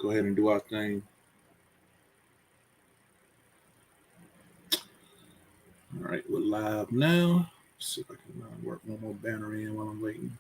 go ahead and do our thing. All right, we're live now. Let's see if I can work one more banner in while I'm waiting.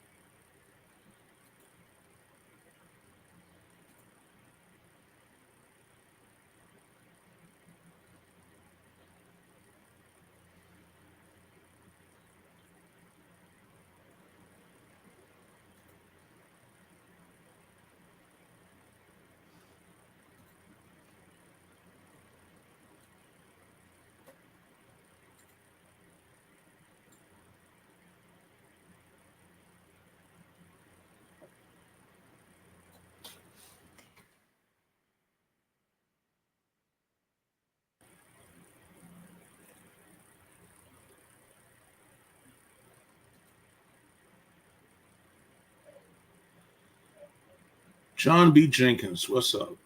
John B. Jenkins, what's up?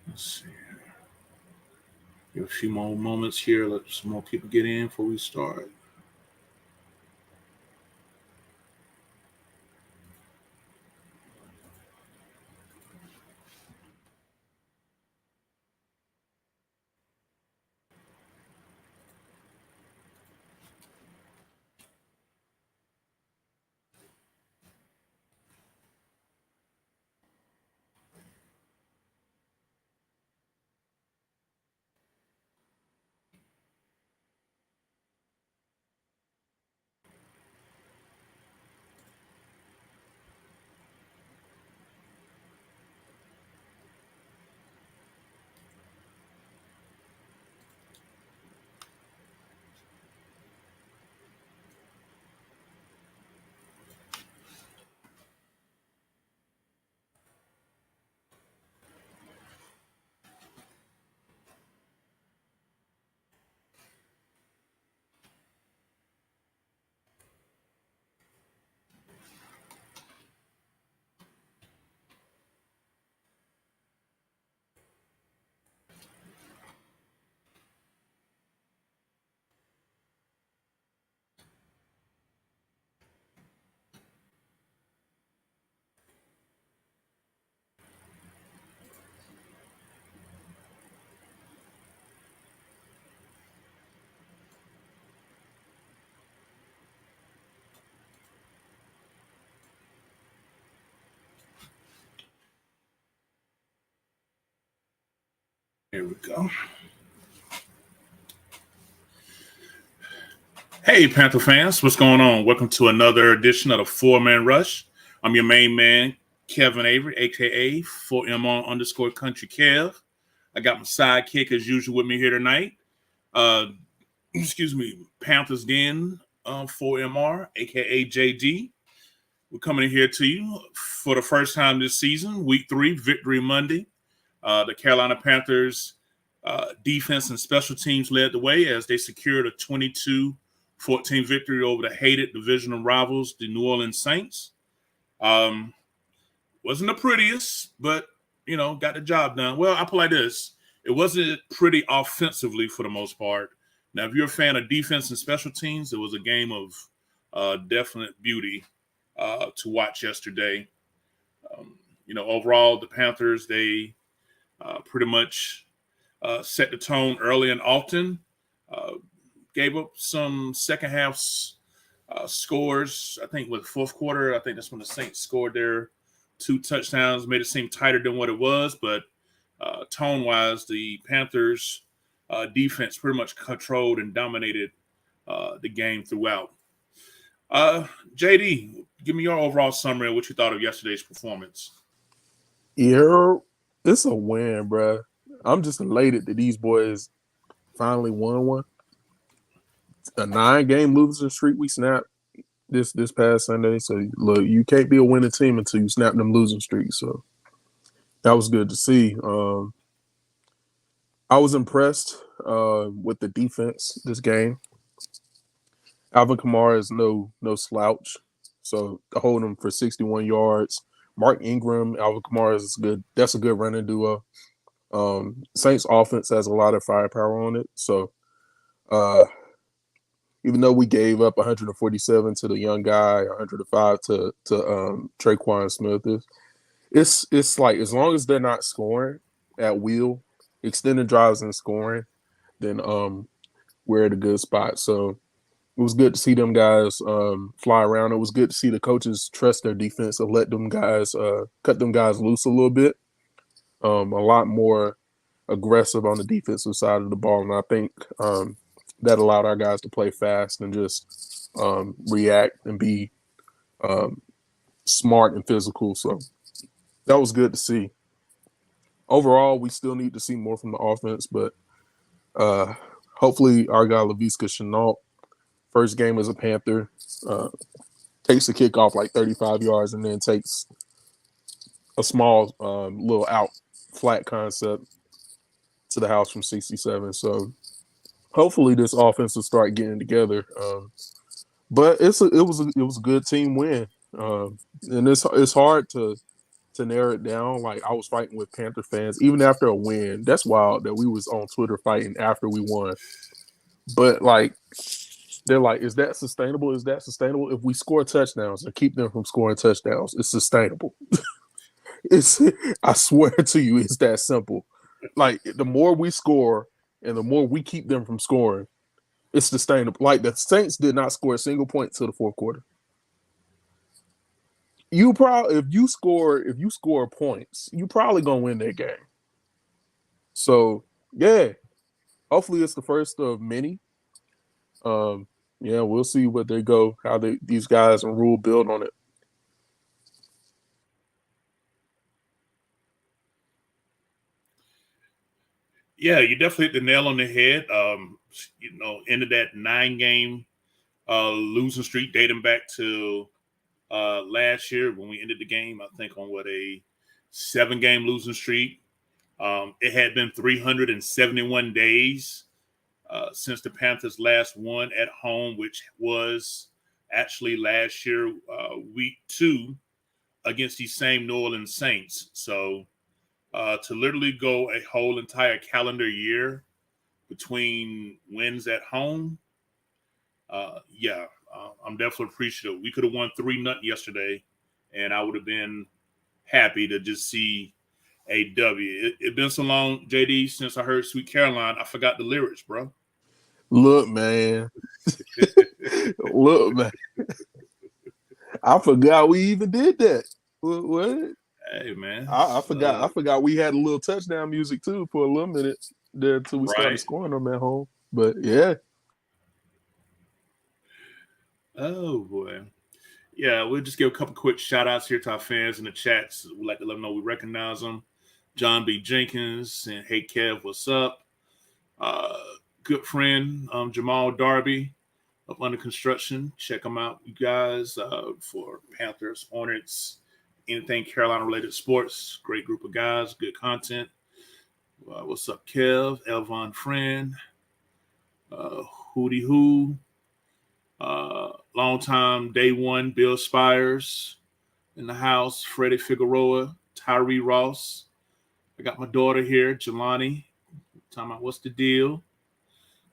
Let's see. Give a few more moments here. Let some more people get in before we start. Here we go. Hey, Panther fans, what's going on? Welcome to another edition of the Four-Man Rush. I'm your main man, Kevin Avery, a.k.a. 4MR_Country Kev. I got my sidekick, as usual, with me here tonight. Panthers Den, 4MR, a.k.a. JD. We're coming in here to you for the first time this season, Week 3, Victory Monday. The Carolina Panthers defense and special teams led the way as they secured a 22-14 victory over the hated divisional rivals, the New Orleans Saints. Wasn't the prettiest, but, got the job done. Well, I put it like this. It wasn't pretty offensively for the most part. Now, if you're a fan of defense and special teams, it was a game of definite beauty to watch yesterday. Overall, the Panthers, they pretty much set the tone early and often. Gave up some second half scores. I think with the fourth quarter, I think that's when the Saints scored their 2 touchdowns, made it seem tighter than what it was. But tone-wise, the Panthers' defense pretty much controlled and dominated the game throughout. JD, give me your overall summary of what you thought of yesterday's performance. Yeah, it's a win, bro. I'm just elated that these boys finally won one. A 9-game losing streak we snapped this past Sunday. So look, you can't be a winning team until you snap them losing streaks. So that was good to see. I was impressed with the defense this game. Alvin Kamara is no slouch. So to hold him for 61 yards. Mark Ingram, Alvin Kamara is good. That's a good running duo. Saints offense has a lot of firepower on it. So, even though we gave up 147 to the young guy, 105 to Traquan Smith, it's like as long as they're not scoring at will, extended drives and scoring, then we're at a good spot. So it was good to see them guys fly around. It was good to see the coaches trust their defense and let them guys cut them guys loose a little bit. A lot more aggressive on the defensive side of the ball, and I think that allowed our guys to play fast and just react and be smart and physical. So that was good to see. Overall, we still need to see more from the offense, but hopefully our guy Laviska Shenault, first game as a Panther, takes the kickoff like 35 yards and then takes a small little out flat concept to the house from 67. So hopefully this offense will start getting together. But it was a good team win, and it's hard to narrow it down. Like I was fighting with Panther fans even after a win. That's wild that we was on Twitter fighting after we won. But like they're like, is that sustainable? Is that sustainable? If we score touchdowns and keep them from scoring touchdowns, it's sustainable. I swear to you, it's that simple. Like the more we score and the more we keep them from scoring, it's sustainable. Like the Saints did not score a single point till the fourth quarter. If you score points, you probably gonna win that game. So yeah, hopefully it's the first of many. Yeah, we'll see what they go, how these guys and Rule build on it. Yeah, you definitely hit the nail on the head. Ended that 9-game losing streak dating back to last year when we ended the game, I think on a 7-game losing streak. It had been 371 days since the Panthers last won at home, which was actually last year, week 2 against these same New Orleans Saints. So to literally go a whole entire calendar year between wins at home, I'm definitely appreciative. We could have won 3-0 yesterday, and I would have been happy to just see a W. It been so long, JD, since I heard Sweet Caroline, I forgot the lyrics, bro. Look, man. Look, man. I forgot we even did that. What? Hey, man. I forgot. I forgot we had a little touchdown music too for a little minute there until we started scoring them at home. But yeah. Oh boy. Yeah, we'll just give a couple quick shout outs here to our fans in the chats. We'd like to let them know we recognize them. John B. Jenkins and Hey Kev, what's up? Good friend Jamal Darby up under construction. Check them out, you guys, for Panthers, Hornets, anything Carolina related sports. Great group of guys, good content. What's up, Kev? Elvon Friend, Hootie Hoo, long time day one Bill Spires in the house, Freddie Figueroa, Tyree Ross. I got my daughter here, Jelani. Talking about what's the deal.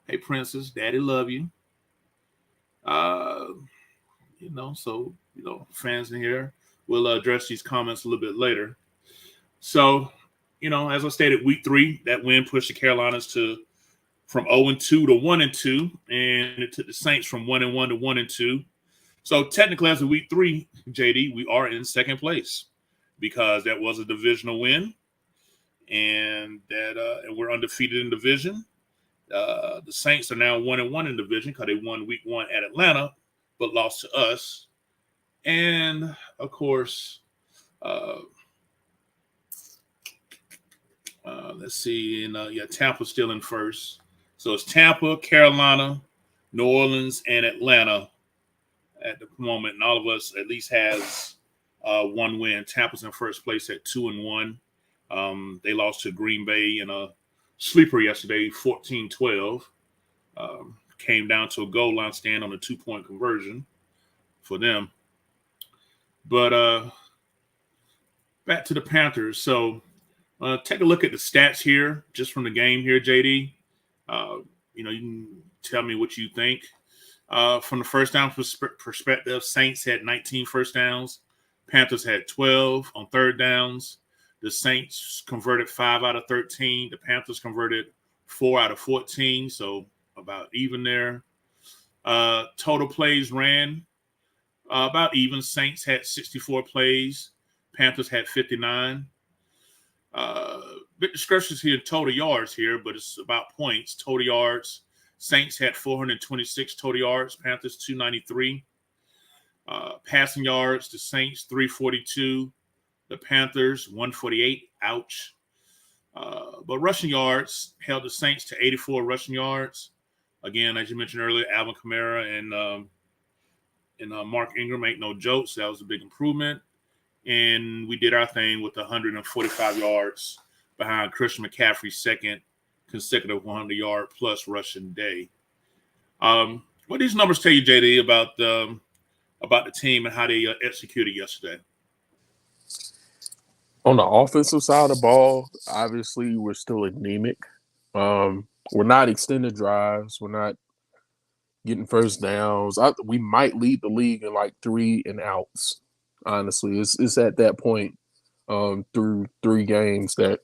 Hey, Princess, Daddy love you. Fans in here. We'll address these comments a little bit later. So, as I stated, week 3, that win pushed the Carolinas from 0-2 to 1-2, and it took the Saints from 1-1 to 1-2. So technically, as of week 3, JD, we are in second place because that was a divisional win, and and we're undefeated in division. The Saints are now 1-1 in division because they won week 1 at Atlanta, but lost to us. And of course, let's see, and Tampa's still in first. So it's Tampa, Carolina, New Orleans, and Atlanta at the moment, and all of us at least has one win. Tampa's in first place at 2-1. They lost to Green Bay in a sleeper yesterday, 14-12. Came down to a goal line stand on a 2-point conversion for them. But back to the Panthers. So take a look at the stats here, just from the game here, JD. You can tell me what you think. From the first down perspective, Saints had 19 first downs. Panthers had 12 on third downs. The Saints converted 5 out of 13. The Panthers converted 4 out of 14, so about even there. Total plays ran about even. Saints had 64 plays. Panthers had 59. Bit discrepancy in total yards here, but it's about points. Total yards. Saints had 426 total yards. Panthers 293. Passing yards, the Saints 342. The Panthers 148. Ouch. But rushing yards held the Saints to 84 rushing yards. Again, as you mentioned earlier, Alvin Kamara and Mark Ingram ain't no joke, so that was a big improvement. And we did our thing with 145 yards behind Christian McCaffrey's second consecutive 100-yard plus rushing day. What these numbers tell you, JD, about the team and how they executed yesterday? On the offensive side of the ball, obviously we're still anemic. We're not extended drives. We're not getting first downs. We might lead the league in like 3 and outs. Honestly, it's at that point through 3 games that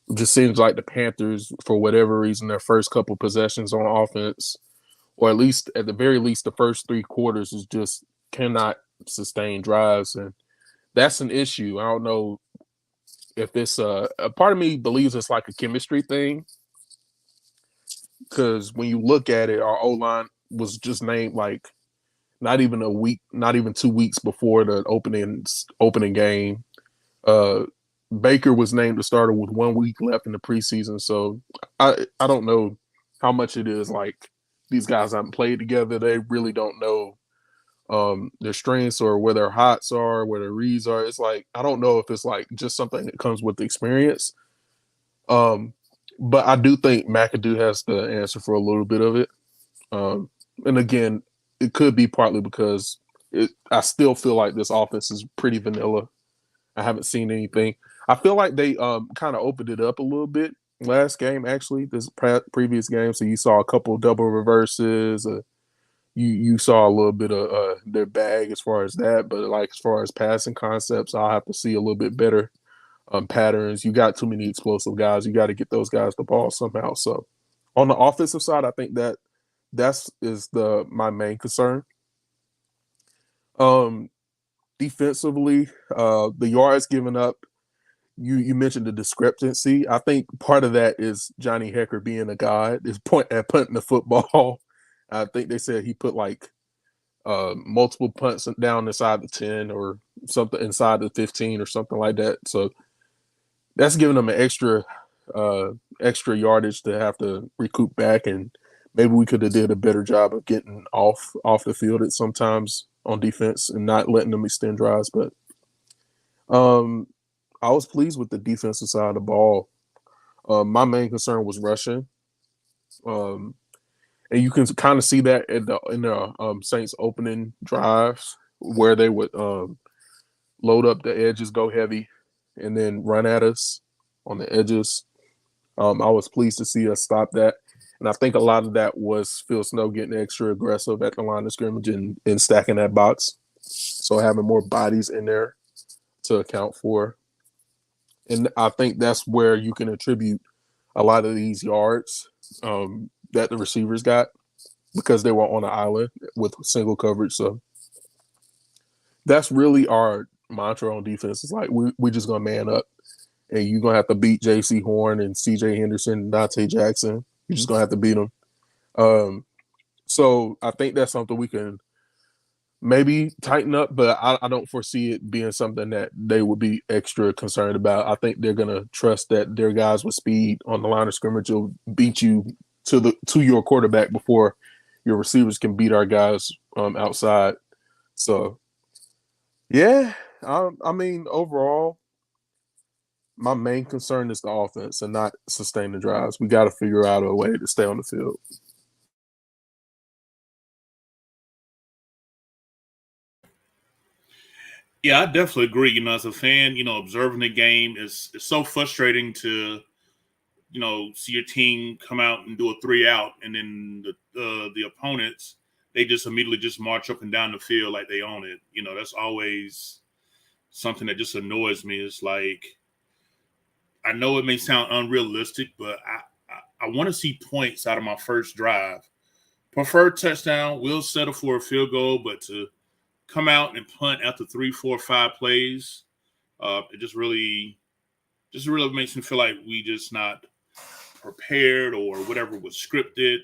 it just seems like the Panthers, for whatever reason, their first couple possessions on offense, or at least at the very least, the first 3 quarters is just cannot sustain drives, and that's an issue. I don't know if it's a part of me believes it's like a chemistry thing, because when you look at it, our O-line was just named like not even 2 weeks before the opening game. Baker was named the starter with 1 week left in the preseason, so I don't know how much it is like these guys haven't played together. They really don't know their strengths or where their hots are, where their reads are. It's like I don't know if it's like just something that comes with the experience. But I do think McAdoo has the answer for a little bit of it. And again, it could be partly because I still feel like this offense is pretty vanilla. I haven't seen anything. I feel like they kind of opened it up a little bit last game, actually, this previous game. So you saw a couple double reverses. You saw a little bit of their bag as far as that. But like as far as passing concepts, I'll have to see a little bit better patterns. You got too many explosive guys. You got to get those guys the ball somehow. So on the offensive side, I think that's my main concern. Defensively, the yards given up, you mentioned the discrepancy. I think part of that is Johnny Hecker being a god. His point at punting the football. I think they said he put like multiple punts down inside the 10 or something inside the 15 or something like that. So that's giving them an extra yardage to have to recoup back, and maybe we could have did a better job of getting off the field at sometimes on defense and not letting them extend drives. But I was pleased with the defensive side of the ball. My main concern was rushing. And you can kind of see that in the Saints opening drives where they would load up the edges, go heavy, and then run at us on the edges. I was pleased to see us stop that. And I think a lot of that was Phil Snow getting extra aggressive at the line of scrimmage and stacking that box. So having more bodies in there to account for. And I think that's where you can attribute a lot of these yards that the receivers got, because they were on an island with single coverage. So that's really our mantra on defense. It's like we're just going to man up, and you're going to have to beat J.C. Horn and C.J. Henderson and Dante Jackson. You're just going to have to beat them. So I think that's something we can maybe tighten up, but I don't foresee it being something that they would be extra concerned about. I think they're going to trust that their guys with speed on the line of scrimmage will beat you to your quarterback before your receivers can beat our guys outside. So, yeah, I mean, overall, my main concern is the offense and not sustain the drives. We got to figure out a way to stay on the field. Yeah, I definitely agree. As a fan, observing the game is so frustrating to, see your team come out and do a 3 out, and then the opponents they just immediately just march up and down the field like they own it. That's always something that just annoys me. It's like, I know it may sound unrealistic, but I want to see points out of my first drive. Preferred touchdown, will settle for a field goal, but to come out and punt after 3, 4, 5 plays, it just really makes me feel like we just not prepared, or whatever was scripted,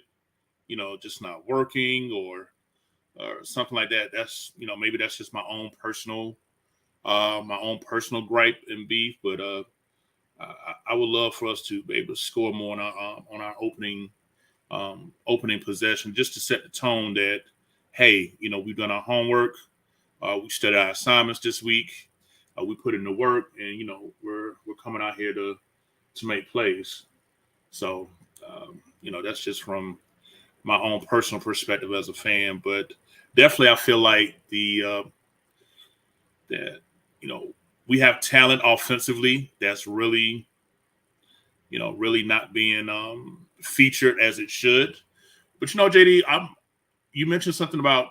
just not working, or something like that. That's maybe that's just my own personal gripe and beef, but I would love for us to be able to score more on our opening possession, just to set the tone that, hey, we've done our homework, we studied our assignments this week, we put in the work, and we're coming out here to make plays. So that's just from my own personal perspective as a fan, but definitely I feel like that we have talent offensively that's really not being featured as it should. But JD, you mentioned something about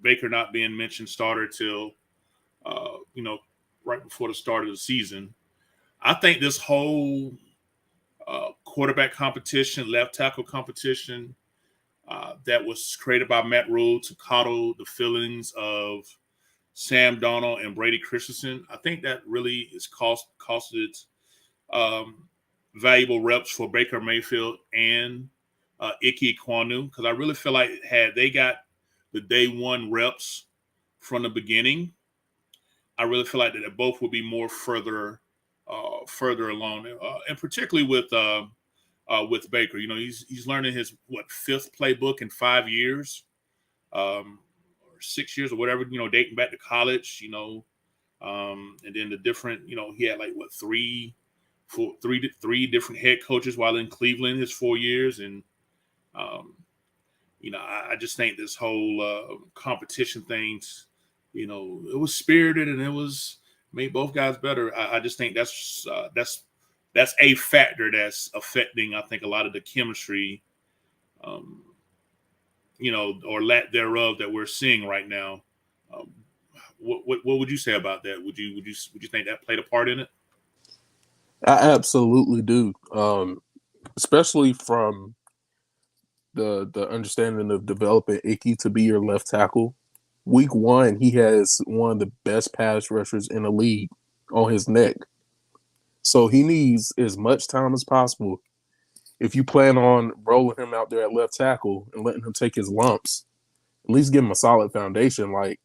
Baker not being mentioned starter till right before the start of the season. I think this whole quarterback competition, left tackle competition, that was created by Matt Rule to coddle the feelings of Sam Darnold and Brady Christensen, I think that really is costed valuable reps for Baker Mayfield and Ike Ekwonu, because I really feel like had they got the day one reps from the beginning, I really feel like that they both would be more further along, and particularly with Baker. He's learning his fifth playbook in 5 years. Or 6 years or whatever, dating back to college, and then the different, he had three different head coaches while in Cleveland his 4 years. And, I just think this whole competition thing, it was spirited and it was made both guys better. I just think that's a factor that's affecting, I think, a lot of the chemistry, or lack thereof that we're seeing right now. What would you say about that? Would you think that played a part in it? I absolutely do, especially from the understanding of developing Icky to be your left tackle. Week 1, he has one of the best pass rushers in the league on his neck, so he needs as much time as possible. If you plan on rolling him out there at left tackle and letting him take his lumps, at least give him a solid foundation. Like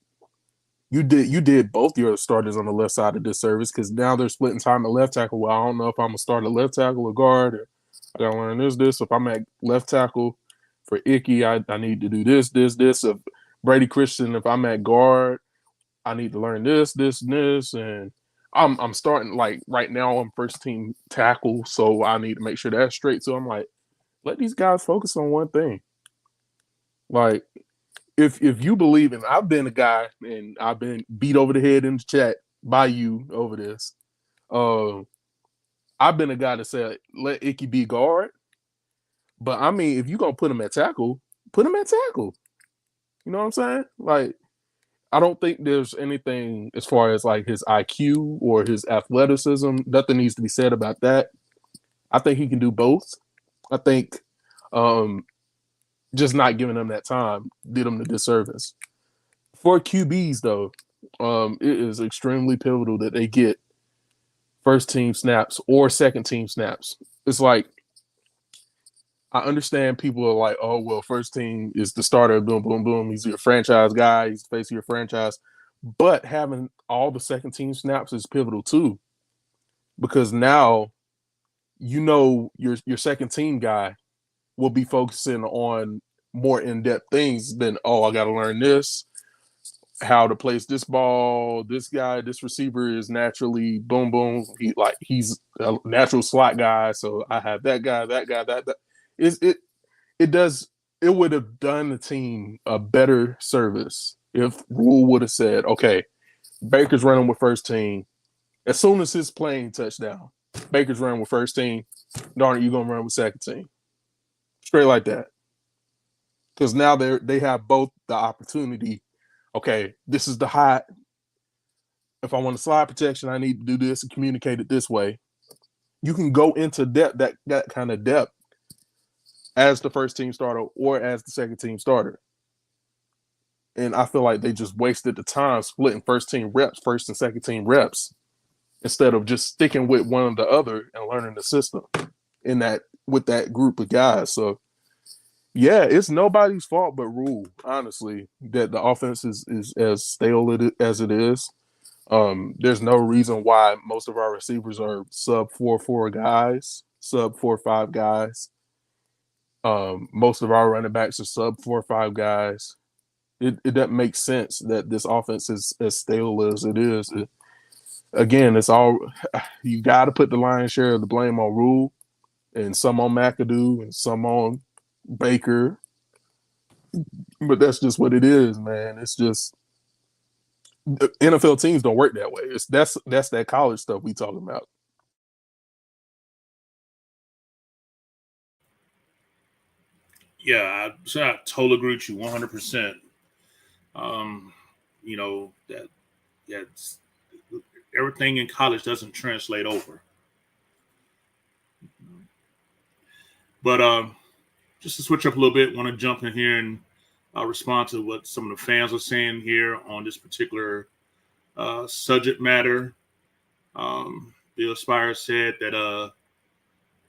you did both your starters on the left side of disservice, because now they're splitting time at left tackle. Well, I don't know if I'm gonna start at left tackle or guard. Or I gotta learn this. So if I'm at left tackle for Icky, I need to do this. If Brady Christian, if I'm at guard, I need to learn this, and I'm starting like right now I'm first team tackle, so I need to make sure that's straight. So I'm like, let these guys focus on one thing. Like, if you believe in, I've been a guy and I've been beat over the head in the chat by you over this. I've been a guy that said let Icky be guard, but I mean, if you're gonna put him at tackle, put him at tackle. You know what I'm saying? Like, I don't think there's anything as far as like his IQ or his athleticism. Nothing needs to be said about that. I think he can do both. I think just not giving him that time did him the disservice. For QBs, though, it is extremely pivotal that they get first team snaps or second team snaps. It's like, I understand people are like, oh, well, first team is the starter, boom, boom, boom. He's your franchise guy. He's the face of your franchise. But having all the second team snaps is pivotal too, because now your second team guy will be focusing on more in-depth things than, oh, I got to learn this, how to place this ball. This guy, this receiver is naturally boom, boom. He's a natural slot guy, so I have that guy. It would have done the team a better service if Rule would have said, okay, Baker's running with first team. As soon as his plane touchdown, Baker's running with first team. Darn it, you're going to run with second team. Straight like that. because now they have both the opportunity. Okay, this is the hot. If I want a slide protection, I need to do this and communicate it this way. You can go into depth, that kind of depth, as the first team starter or as the second team starter. And I feel like they just wasted the time splitting first and second team reps, instead of just sticking with one or the other and learning the system in that with that group of guys. So yeah, it's nobody's fault but Rule, honestly, that the offense is as stale as it is. There's no reason why most of our receivers are sub 4.4 guys, sub 4.5 guys. Most of our running backs are sub 4.5 guys. It doesn't make sense that this offense is as stale as it is. Again, it's all you got to put the lion's share of the blame on Rule, and some on McAdoo, and some on Baker. But that's just what it is, man. It's just NFL teams don't work that way. That's that college stuff we talking about. Yeah, I totally agree with you 100%. That's everything in college doesn't translate over. But just to switch up a little bit, want to jump in here and respond to what some of the fans are saying here on this particular subject matter. Bill Spires said that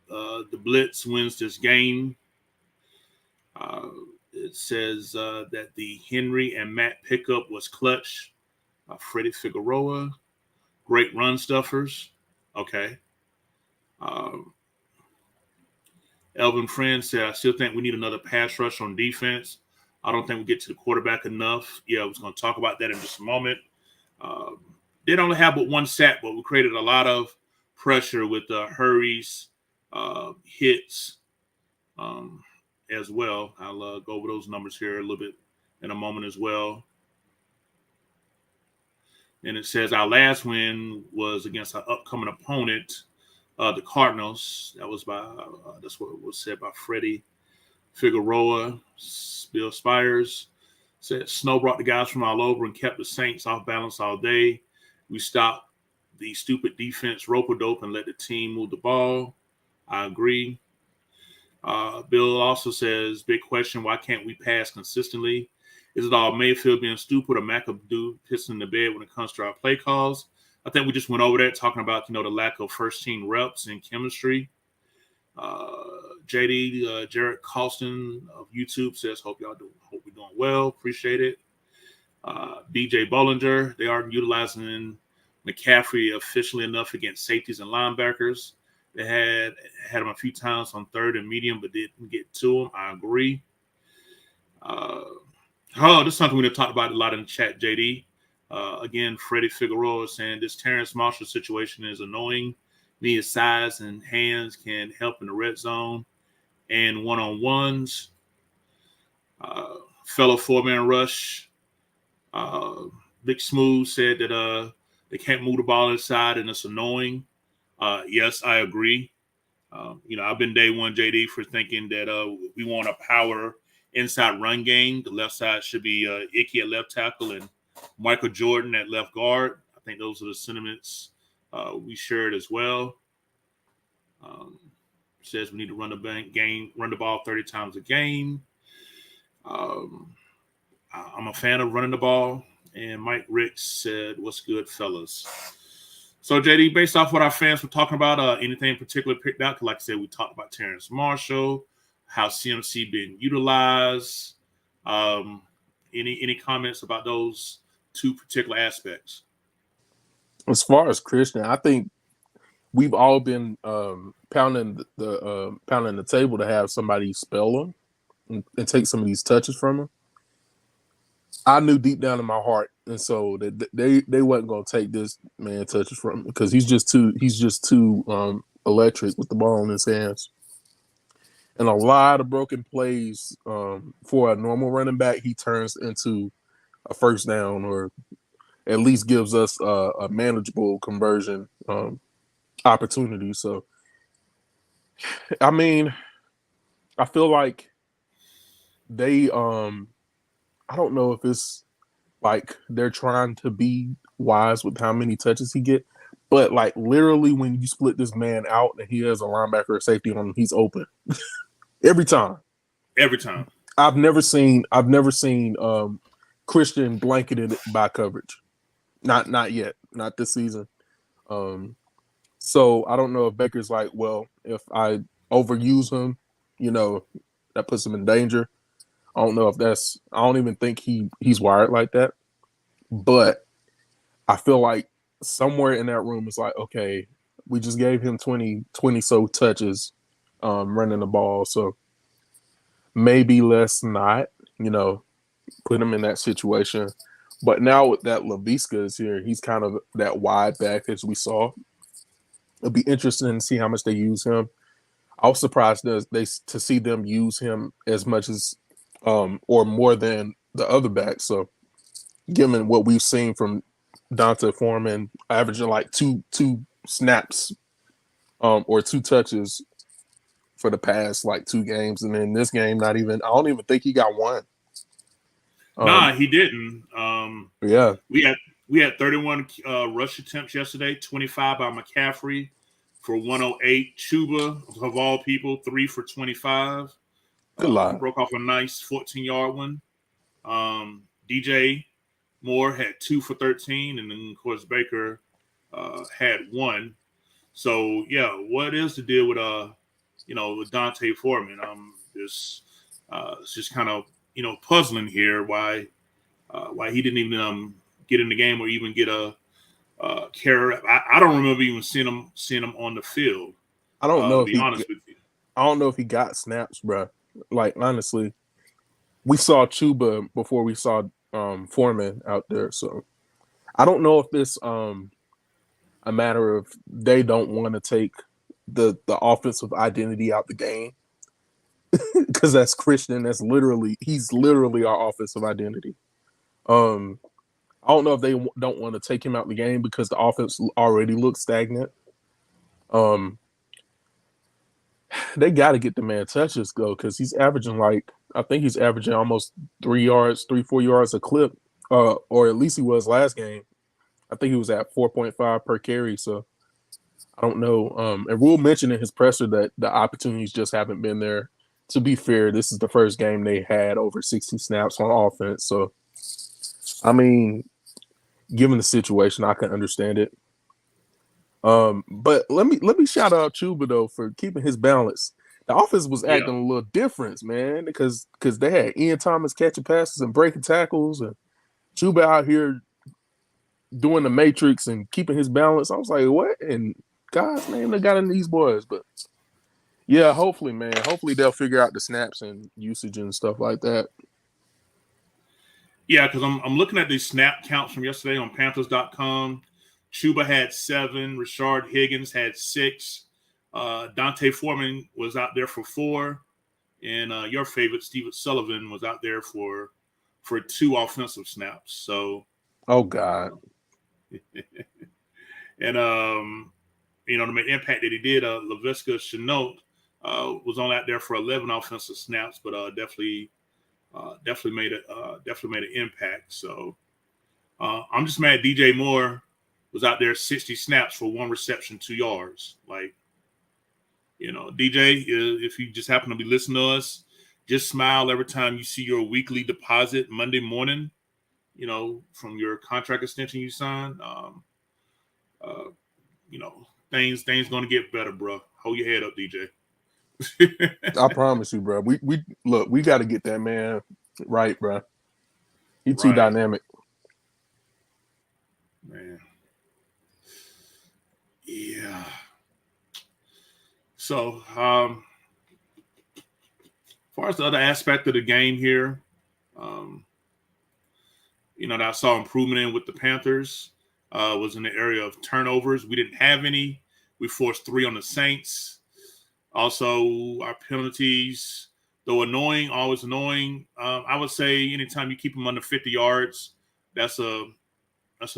the Blitz wins this game. It says that the Henry and Matt pickup was clutch. Freddie Figueroa, great run stuffers. Okay. Elvin Friend said, I still think we need another pass rush on defense. I don't think we get to the quarterback enough. Yeah, I was going to talk about that in just a moment. They don't have but one sack, but we created a lot of pressure with hurries, hits as well. I'll go over those numbers here a little bit in a moment as well. And it says our last win was against our upcoming opponent, the Cardinals. That's what was said by Freddie Figueroa. Bill Spires said Snow brought the guys from all over and kept the Saints off balance all day. We stopped the stupid defense rope-a-dope and let the team move the ball. I agree. Bill also says, big question, why can't we pass consistently? Is it all Mayfield being stupid or McAdoo pissing the bed when it comes to our play calls? I think we just went over that, talking about, the lack of first-team reps and chemistry. JD, Jarrett Colston of YouTube says, hope we're doing well. Appreciate it. DJ Bollinger, they aren't utilizing McCaffrey efficiently enough against safeties and linebackers. They had him a few times on third and medium, but didn't get to him. I agree. This is something we've talked about a lot in the chat, JD. Again, Freddie Figueroa is saying this Terrence Marshall situation is annoying. His size and hands can help in the red zone and one-on-ones. Fellow four-man rush. Big Smooth said that they can't move the ball inside and it's annoying. Yes, I agree. I've been day one, JD, for thinking that we want a power inside run game. The left side should be Icky at left tackle and Michael Jordan at left guard. I think those are the sentiments we shared as well. Says we need to run the ball 30 times a game. I'm a fan of running the ball. And Mike Ricks said, what's good, fellas? So, JD, based off what our fans were talking about, anything in particular picked out? Because like I said, we talked about Terrence Marshall, how CMC being utilized. Any comments about those two particular aspects? As far as Christian, I think we've all been pounding the table to have somebody spell him and take some of these touches from him. I knew deep down in my heart, and so that they wasn't gonna take this man touches from him because he's just too electric with the ball in his hands. And a lot of broken plays for a normal running back, he turns into a first down or at least gives us a manageable conversion opportunity. So, I mean, I feel like they I don't know if it's like they're trying to be wise with how many touches he get, but like literally when you split this man out and he has a linebacker or safety on him, he's open every time. Every time. I've never seen Christian blanketed by coverage. Not yet. Not this season. So I don't know if Baker's like, well, if I overuse him, that puts him in danger. I don't know if I don't even think he's wired like that. But I feel like somewhere in that room is like, okay, we just gave him 20 so touches running the ball. So maybe let's not, put him in that situation. But now with that LaVisca is here, he's kind of that wide back as we saw. It'll be interesting to see how much they use him. I was surprised to see them use him as much as or more than the other backs. So given what we've seen from Dante Foreman averaging like two snaps or 2 touches for the past like 2 games, and then this game I don't even think he got one. Nah, he didn't. Yeah. We had 31 rush attempts yesterday, 25 by McCaffrey for 108. Chuba, of all people, 3 for 25. Good line. Broke off a nice 14-yard one. DJ Moore had 2 for 13, and then of course Baker had 1. So yeah, what is the deal with with Dante Foreman? It's just kind of puzzling here why he didn't even get in the game or even get a carry. I don't remember even seeing him on the field. I don't know To if be honest with you. I don't know if he got snaps, bro. Like honestly, we saw Chuba before we saw Foreman out there, so I don't know if it's a matter of they don't want to take the offensive identity out the game because that's Christian. He's literally our offensive identity. I don't know if they don't want to take him out the game because the offense already looks stagnant. They got to get the man touches though because he's averaging I think he's averaging almost 4 yards a clip, or at least he was last game. I think he was at 4.5 per carry. So I don't know. And Rule mentioned in his presser that the opportunities just haven't been there. To be fair, this is the first game they had over 60 snaps on offense. So, I mean, given the situation, I can understand it. But let me shout out Chuba though for keeping his balance. The offense was acting a little different, man, because they had Ian Thomas catching passes and breaking tackles, and Chuba out here doing the matrix and keeping his balance. I was like, what? And God's name, they got in these boys. But yeah, hopefully, man. Hopefully they'll figure out the snaps and usage and stuff like that. Yeah, because I'm looking at these snap counts from yesterday on Panthers.com. Chuba had 7. Rashard Higgins had 6. Dante Foreman was out there for 4. And your favorite, Steve Sullivan, was out there for 2 offensive snaps. So, oh God. And the impact that he did, LaVisca Chenault was on out there for 11 offensive snaps, but definitely made an impact. So I'm just mad DJ Moore was out there 60 snaps for 1 reception, 2 yards. Like, DJ, if you just happen to be listening to us, just smile every time you see your weekly deposit Monday morning, from your contract extension you signed. Things going to get better, bro. Hold your head up, DJ. I promise you, bro. We look, we got to get that man right, bro. He's too dynamic. Man. Yeah. So, as far as the other aspect of the game here, that I saw improvement in with the Panthers was in the area of turnovers. We didn't have any. We forced 3 on the Saints. Also, our penalties, though annoying, always annoying. I would say anytime you keep them under 50 yards, that's a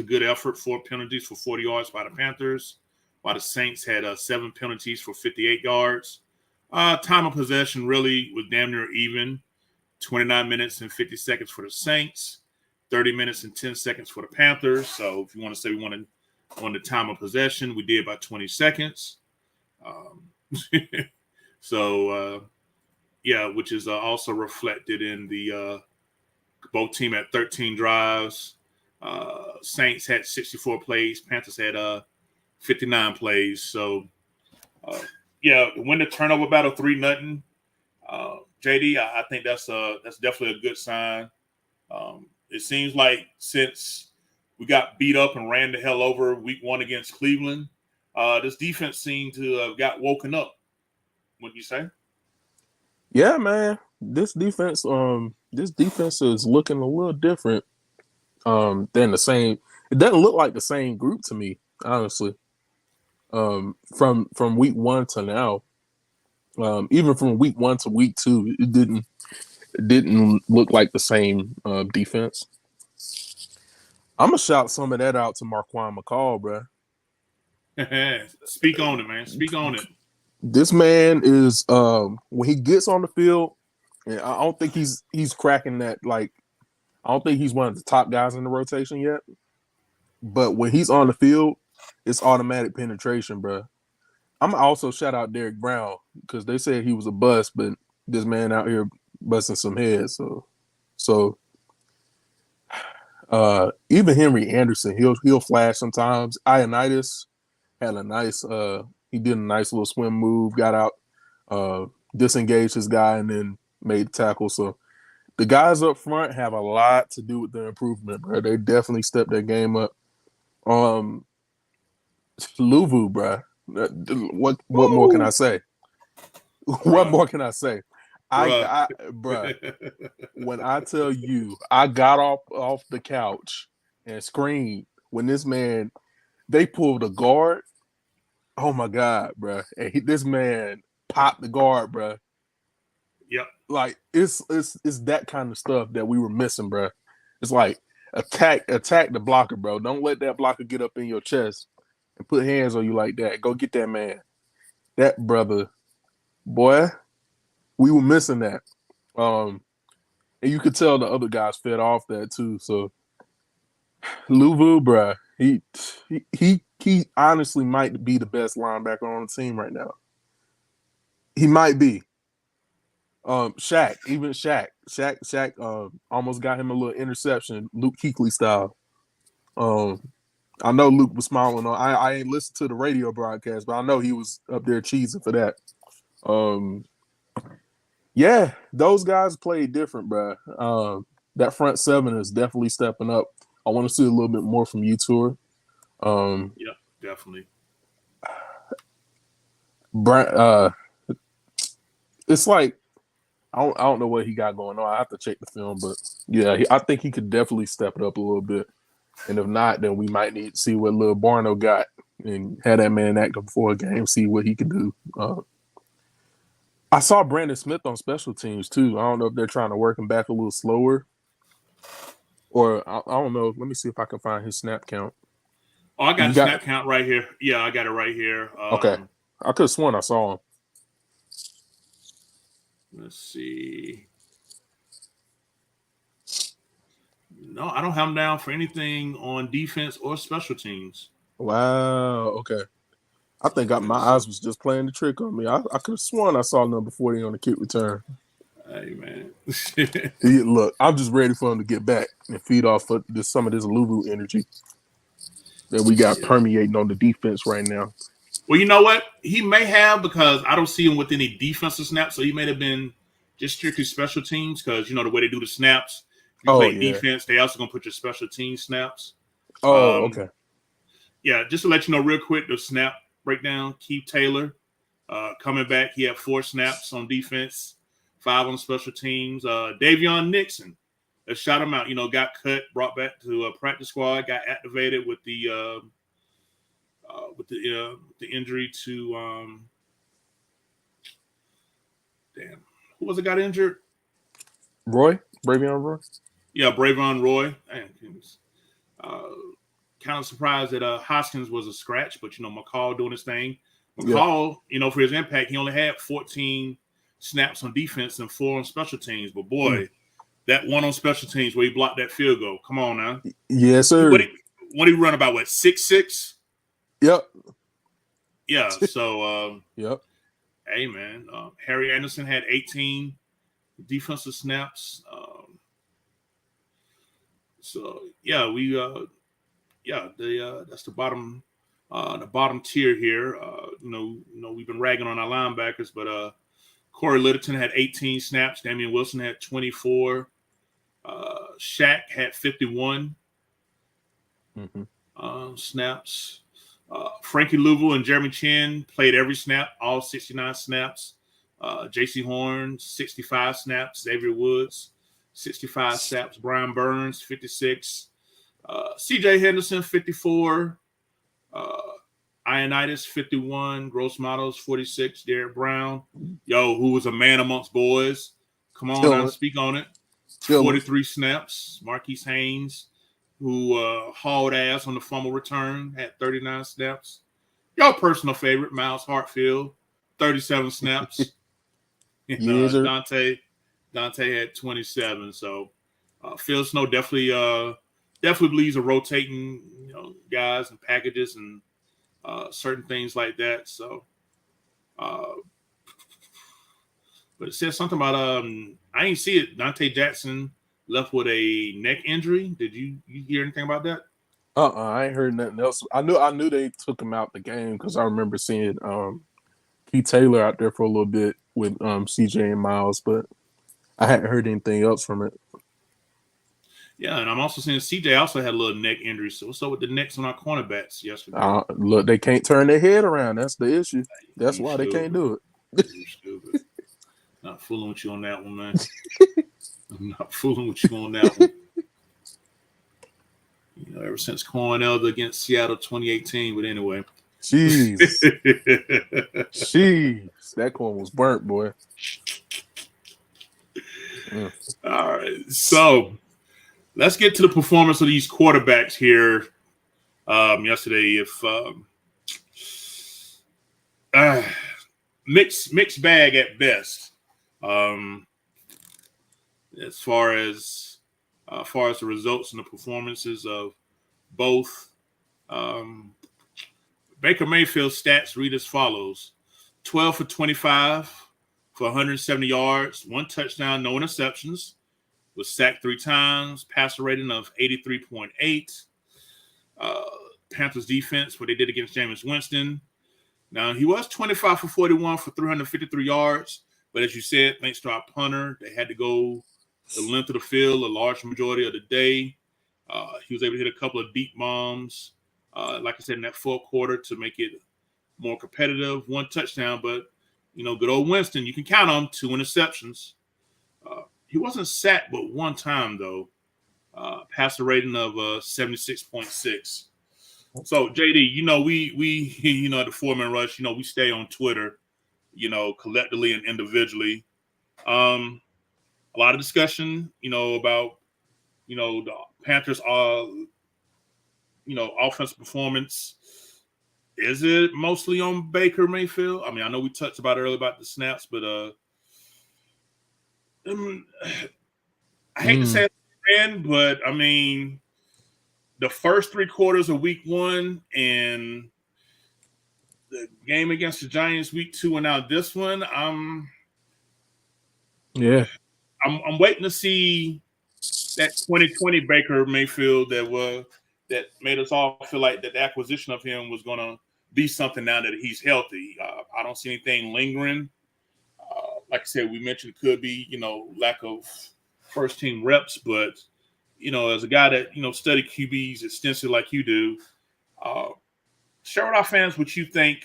good effort. 4 penalties for 40 yards by the Panthers, while the Saints had 7 penalties for 58 yards. Time of possession really was damn near even. 29 minutes and 50 seconds for the Saints, 30 minutes and 10 seconds for the Panthers. So if you want to say we wanted on the time of possession, we did about 20 seconds. Which is also reflected in the both team had 13 drives. Saints had 64 plays. Panthers had 59 plays. So, win the turnover battle 3-0. JD, I think that's definitely a good sign. It seems like since we got beat up and ran the hell over week 1 against Cleveland, this defense seemed to have got woken up. Wouldn't you say? Yeah, man. This defense is looking a little different than the same. It doesn't look like the same group to me, honestly. From week 1 to now, even from week 1 to week 2, it didn't look like the same defense. I'm gonna shout some of that out to Marquand McCall, bro. Speak on it, man. Speak on it. This man is when he gets on the field, and I don't think he's cracking that. Like, I don't think he's one of the top guys in the rotation yet. But when he's on the field, it's automatic penetration, bro. I'm also shout out Derek Brown because they said he was a bust, but this man out here busting some heads. So even Henry Anderson, he'll flash sometimes. Ioannidis had a nice he did a nice little swim move, got out, disengaged his guy, and then made the tackle. So the guys up front have a lot to do with their improvement, bro. They definitely stepped their game up. Luvu, bro. What more can I say? What more can I say? Bruh, when I tell you, I got off the couch and screamed when this man, they pulled a guard. Oh my God, bruh. And this man popped the guard, bruh. Yep. Like it's that kind of stuff that we were missing, bruh. It's like attack the blocker, bro. Don't let that blocker get up in your chest and put hands on you like that. Go get that man. That brother, boy, we were missing that. And you could tell the other guys fed off that too. So Luvu, bruh, he honestly might be the best linebacker on the team right now. He might be. Shaq almost got him a little interception, Luke Kuechly style. I know Luke was smiling on. I ain't listened to the radio broadcast, but I know he was up there cheesing for that. Yeah, those guys played different, bro. That front seven is definitely stepping up. I want to see a little bit more from you, Tour. Yeah, definitely. It's like I don't know what he got going on. I have to check the film, but yeah, I think he could definitely step it up a little bit. And if not, then we might need to see what Lil Barno got and have that man active before a game, see what he can do. I saw Brandon Smith on special teams too. I don't know if they're trying to work him back a little slower, or I don't know. Let me see if I can find his snap count. Oh, I got a snap count right here. Yeah, I got it right here. Okay, I could have sworn I saw him. Let's see. No, I don't have him down for anything on defense or special teams. Wow. Okay. I think my eyes was just playing the trick on me. I could have sworn I saw number 40 on the kick return. Hey, man. Look, I'm just ready for him to get back and feed off of some of this Luvu energy that we got permeating on the defense right now. Well, you know what? He may have, because I don't see him with any defensive snaps, so he may have been just strictly special teams because, you know, the way they do the snaps. If you play defense, they also going to put your special team snaps. Oh, okay. Yeah, just to let you know real quick, the snap breakdown. Keith Taylor coming back. He had 4 snaps on defense, 5 on special teams. Davion Nixon, let's shout him out. You know, got cut, brought back to practice squad, got activated with the injury to who was it got injured? Bravion Roy. Yeah, Bravion Roy. Kind of surprised that Hoskins was a scratch, but you know, McCall doing his thing. McCall, you know, for his impact, he only had 14 snaps on defense and 4 on special teams. But boy, that one on special teams where he blocked that field goal. Come on now. Yes, sir. What he run about, 6'6"? Yep. Yeah, so yep. Hey man, Harry Anderson had 18 defensive snaps. So yeah, that's the bottom tier here. We've been ragging on our linebackers, but Corey Littleton had 18 snaps. Davion Wilson had 24. Shaq had 51 snaps. Frankie Louisville and Jeremy Chin played every snap, all 69 snaps. J.C. Horn, 65 snaps. Xavier Woods, 65 snaps. Brian Burns, 56. C.J. Henderson, 54. Ionitis, 51. Gross Models, 46. Derek Brown, who was a man amongst boys. Come on now, speak on it. 43 snaps. Marquise Haynes, who hauled ass on the fumble return, had 39 snaps. Your personal favorite, Miles Hartfield, 37 snaps. Dante had 27. So Phil Snow definitely believes in rotating, guys and packages and certain things like that. So, but it says something about I ain't see it. Dante Jackson left with a neck injury. Did you hear anything about that? I ain't heard nothing else. I knew they took him out the game because I remember seeing Keith Taylor out there for a little bit with CJ and Miles, but I hadn't heard anything else from it. Yeah, and I'm also seeing CJ also had a little neck injury. So what's up with the necks on our cornerbacks yesterday? Look, they can't turn their head around. That's the issue. That's why they can't do it. You're stupid. Not fooling with you on that one, man. I'm not fooling with you on that one. Ever since Cornell against Seattle 2018, but anyway. Jeez. That corn was burnt, boy. All right. So let's get to the performance of these quarterbacks here yesterday. Mixed bag at best. As far as the results and the performances of both. Baker Mayfield's stats read as follows: 12 for 25 for 170 yards, 1 touchdown, no interceptions, was sacked 3 times, passer rating of 83.8. Panthers defense, what they did against Jameis Winston. Now, he was 25 for 41 for 353 yards, but as you said, thanks to our punter, they had to go the length of the field a large majority of the day. He was able to hit a couple of deep bombs, like I said, in that fourth quarter to make it more competitive. 1 touchdown, but, good old Winston, you can count on 2 interceptions. He wasn't sacked but 1 time, though. Passer rating of 76.6. So, JD, we at the Foreman Rush, we stay on Twitter, collectively and individually. A lot of discussion, about, the Panthers' offensive performance. Is it mostly on Baker Mayfield? I mean, I know we touched about it earlier about the snaps, but I hate to say it again, but I mean, the first 3 quarters of week 1 and the game against the Giants week 2 and now this one, I'm waiting to see that 2020 Baker Mayfield that made us all feel like that the acquisition of him was going to be something now that he's healthy. I don't see anything lingering. Like I said, we mentioned it could be, lack of first team reps, but, as a guy that, studied QBs extensively like you do, share with our fans what you think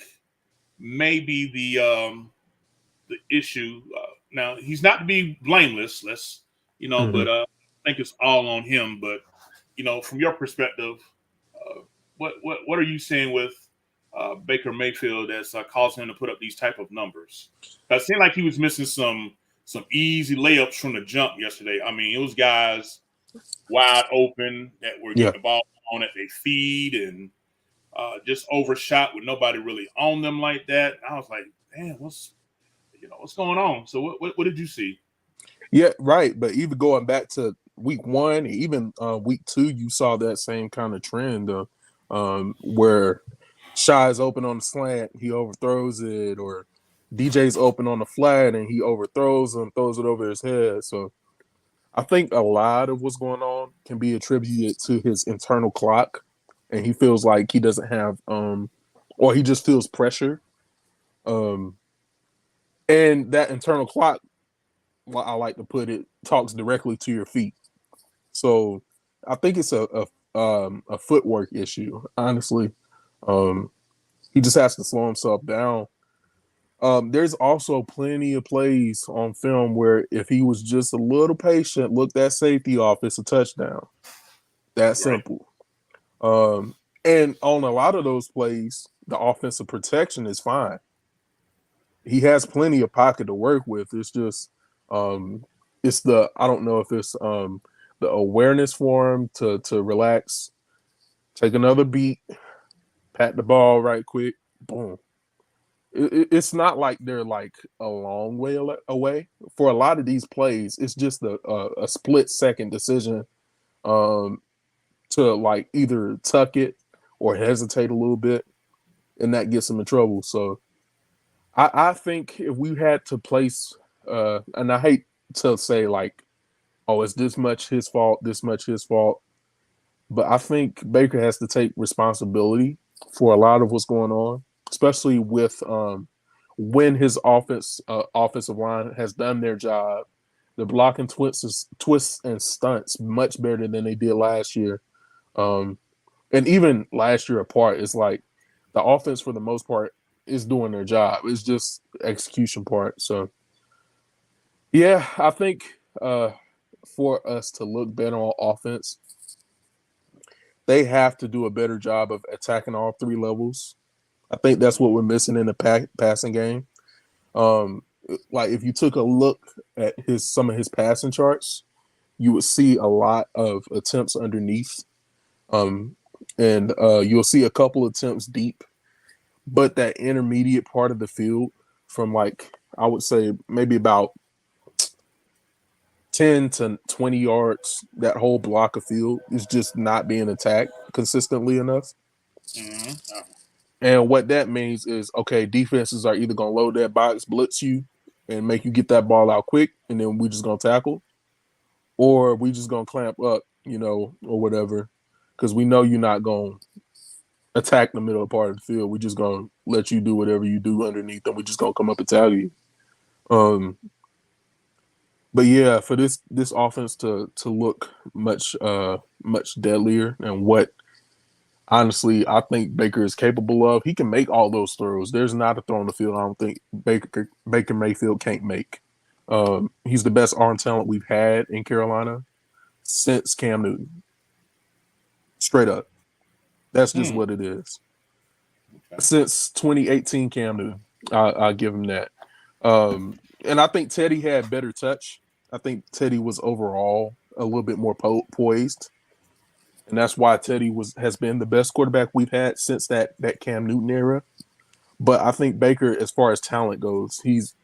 may be the issue. Now, he's not to be blameless, but I think it's all on him. But, from your perspective, what are you saying with Baker Mayfield that's causing him to put up these type of numbers? It seemed like he was missing some easy layups from the jump yesterday. I mean, it was guys wide open that were getting the ball on at their feet and just overshot with nobody really on them like that. And I was like, man, what's going on? So what did you see? Yeah, right. But even going back to week one, even week two, you saw that same kind of trend where Shy's open on the slant, he overthrows it, or DJ's open on the flat and he overthrows and throws it over his head. So I think a lot of what's going on can be attributed to his internal clock, and he feels like he doesn't have, or he just feels pressure. Um, and that internal clock, I like to put it, talks directly to your feet. So I think it's a footwork issue. Honestly, he just has to slow himself down. There's also plenty of plays on film where if he was just a little patient, look that safety off, it's a touchdown. That Right. simple. And on a lot of those plays, the offensive protection is fine. He has plenty of pocket to work with. It's just it's the I don't know if it's the awareness for him to relax, take another beat, pat the ball right quick, boom. It's not like they're like a long way away. For a lot of these plays, it's just a split second decision um, to like either tuck it or hesitate a little bit, and that gets him in trouble. So I think if we had to place, and I hate to say like, oh, it's this much his fault, this much his fault, but I think Baker has to take responsibility for a lot of what's going on, especially with when his offensive line has done their job. They're blocking twists and stunts much better than they did last year. And even last year apart, it's like the offense for the most part is doing their job. It's just execution part. So yeah, I think for us to look better on offense, they have to do a better job of attacking all three levels. I think that's what we're missing in the passing game. Um, like if you took a look at some of his passing charts, you would see a lot of attempts underneath, and you'll see a couple attempts deep. But that intermediate part of the field, from like I would say maybe about 10 to 20 yards, that whole block of field is just not being attacked consistently enough. Mm-hmm. And what that means is, okay, defenses are either going to load that box, blitz you, and make you get that ball out quick, and then we just going to tackle, or we just going to clamp up, or whatever, because we know you're not going to attack the middle part of the field. We just going to let you do whatever you do underneath, and we just going to come up and tag you. But yeah, for this offense to look much deadlier, and what honestly I think Baker is capable of, he can make all those throws. There's not a throw on the field I don't think Baker Mayfield can't make. He's the best arm talent we've had in Carolina since Cam Newton. Straight up, that's just what it is. Okay. Since 2018, Cam Newton, I'll give him that. And I think Teddy had better touch. I think Teddy was overall a little bit more poised, and that's why Teddy has been the best quarterback we've had since that Cam Newton era. But I think Baker, as far as talent goes, he's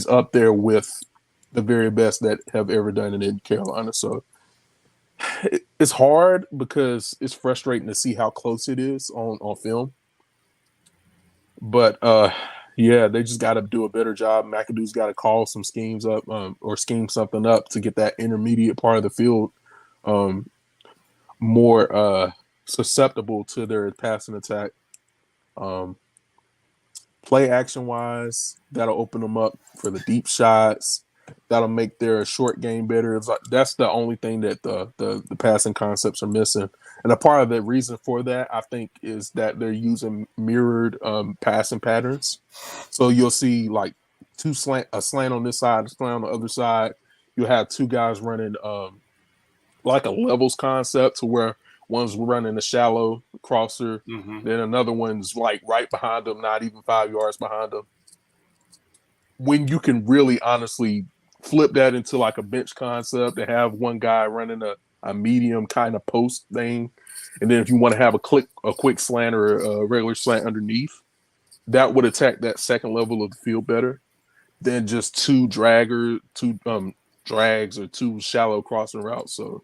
up there with the very best that have ever done it in Carolina. So it's hard because it's frustrating to see how close it is on film. But yeah, they just got to do a better job. McAdoo's got to call some schemes up or scheme something up to get that intermediate part of the field more susceptible to their passing attack. Play action wise, that'll open them up for the deep shots. That'll make their short game better. It's like that's the only thing that the passing concepts are missing. And a part of the reason for that, I think, is that they're using mirrored passing patterns. So you'll see like a slant on this side, a slant on the other side. You'll have two guys running like a levels concept to where one's running a shallow crosser, then another one's like right behind them, not even 5 yards behind them. When you can really honestly flip that into like a bench concept and have one guy running a medium kind of post thing, and then if you want to have a quick slant or a regular slant underneath, that would attack that second level of the field better. than just two drags or two shallow crossing routes. So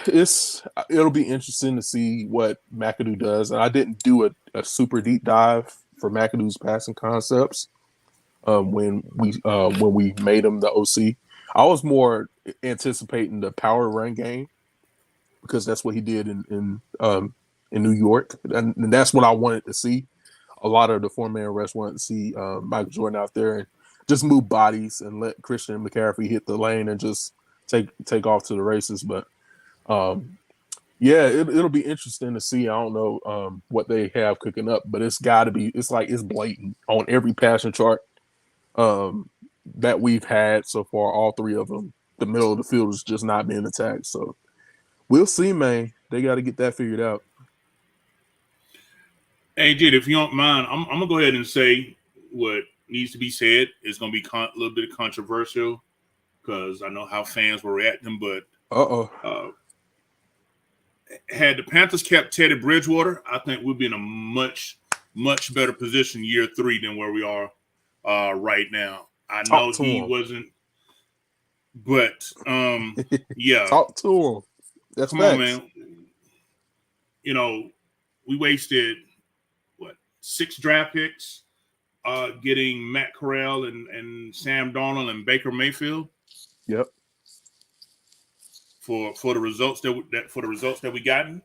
it'll be interesting to see what McAdoo does. And I didn't do a super deep dive for McAdoo's passing concepts when we made him the OC. I was more anticipating the power run game because that's what he did in New York, and that's what I wanted to see. A lot of the 4-man rush wanted to see Michael Jordan out there and just move bodies and let Christian McCaffrey hit the lane and just take off to the races. But yeah, it'll be interesting to see. I don't know what they have cooking up, but it's got to be. It's blatant on every passing chart that we've had so far. All three of them, the middle of the field is just not being attacked. So we'll see, man. They got to get that figured out. Hey, Jid, if you don't mind, I'm gonna go ahead and say what needs to be said. It's gonna be a little bit controversial because I know how fans were reacting. But had the Panthers kept Teddy Bridgewater, I think we'd be in a much better position year 3 than where we are right now. I know he wasn't, but yeah, talk to him. That's come facts. on, man. You know, we wasted 6 draft picks, getting Matt Corral and Sam Darnold and Baker Mayfield. Yep. For the results that we gotten.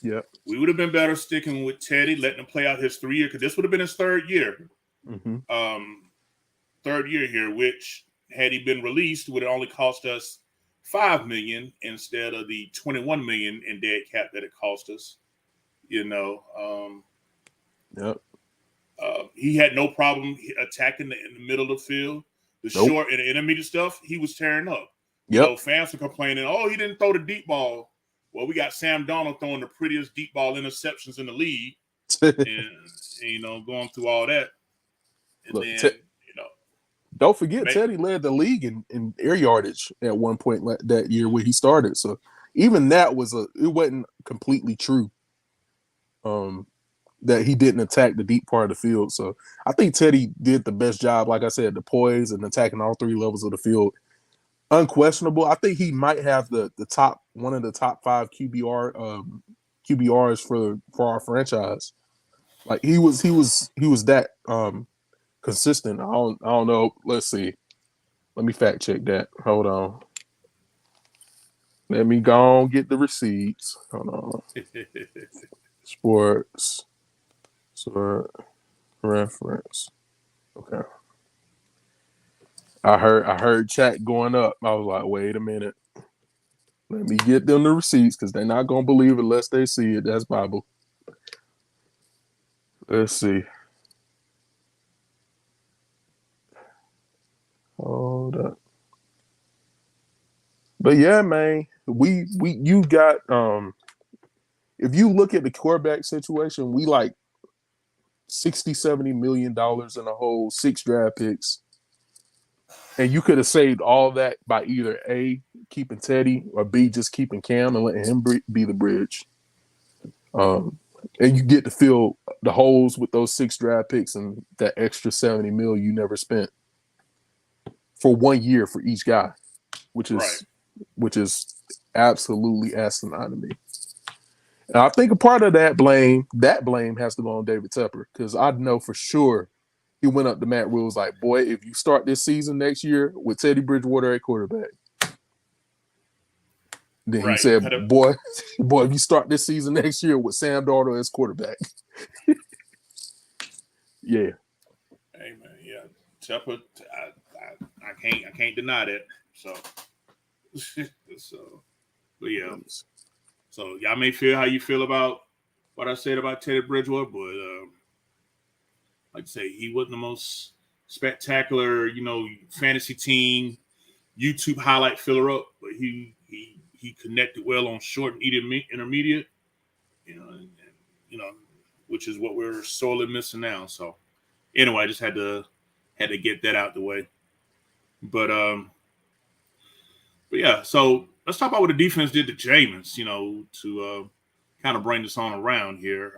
Yep. We would have been better sticking with Teddy, letting him play out his 3 year, because this would have been his 3rd year. Mm-hmm. 3rd year here, which had he been released would have only cost us $5 million instead of the $21 million in dead cap that it cost us. You know. Yep. He had no problem attacking in the middle of the field. The short and the intermediate stuff, he was tearing up. Yep. So fans are complaining, he didn't throw the deep ball. Well, we got Sam Darnold throwing the prettiest deep ball interceptions in the league. and going through all that. And Look, then, don't forget, Teddy led the league in air yardage at one point that year when he started. So even that it wasn't completely true. That he didn't attack the deep part of the field. So I think Teddy did the best job, like I said, the poise and attacking all 3 levels of the field. Unquestionable. I think he might have one of the top 5 QBRs for our franchise. Like he was that consistent. I don't know. Let's see. Let me fact check that. Hold on. Let me go on get the receipts. Hold on. Sports. Reference. Okay. I heard chat going up. I was like, wait a minute. Let me get them the receipts because they're not gonna believe it unless they see it. That's Bible. Let's see. Hold up. But yeah, man, you got if you look at the quarterback situation, we like $60-70 million in a whole 6 draft picks. And you could have saved all that by either A, keeping Teddy, or B, just keeping Cam and letting him be the bridge. And you get to fill the holes with those 6 draft picks and that extra $70 million you never spent for 1 year for each guy, which is absolutely asinine to me. And I think a part of that blame has to go on David Tepper, because I know for sure he went up to Matt Rule, was like, boy, if you start this season next year with Teddy Bridgewater at quarterback. Then he said, boy, if you start this season next year with Sam Darnold as quarterback. Yeah. Hey, man, yeah. Tepper, I can't deny that. So, but yeah. So y'all may feel how you feel about what I said about Teddy Bridgewater, but like I say, he wasn't the most spectacular, fantasy team YouTube highlight filler up, but he connected well on short and intermediate, which is what we're sorely missing now. So anyway, I just had to get that out the way. But yeah, so let's talk about what the defense did to Jameis, to kind of bring this on around here.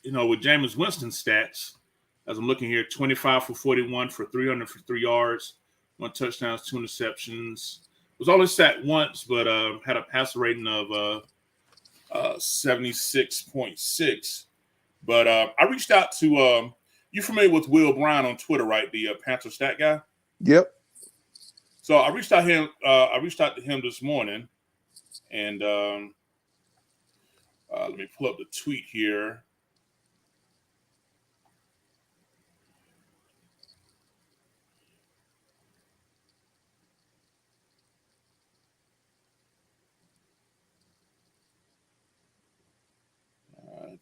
With Jameis Winston's stats, As I'm looking here, 25 for 41 for 303 yards, 1 touchdown, 2 interceptions. Was only sacked once, but had a passer rating of 76.6. But I reached out to you familiar with Will Brown on Twitter, right? The Panther stat guy. Yep. So I reached out to him this morning, and let me pull up the tweet here.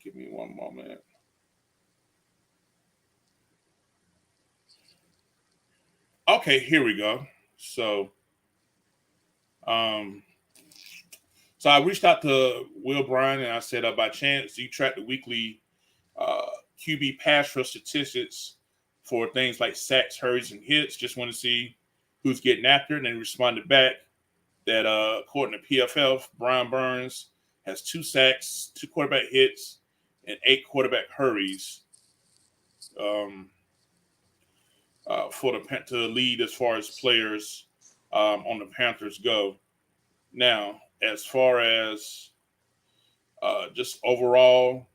Give me one moment. Okay, here we go. So I reached out to Will Bryan and I said, by chance, do you track the weekly QB pass rush statistics for things like sacks, hurries, and hits? Just want to see who's getting after it. And he responded back that according to PFF, Brian Burns has 2 sacks, 2 quarterback hits, and 8 quarterback hurries for the lead as far as players on the Panthers go. Now, as far as just overall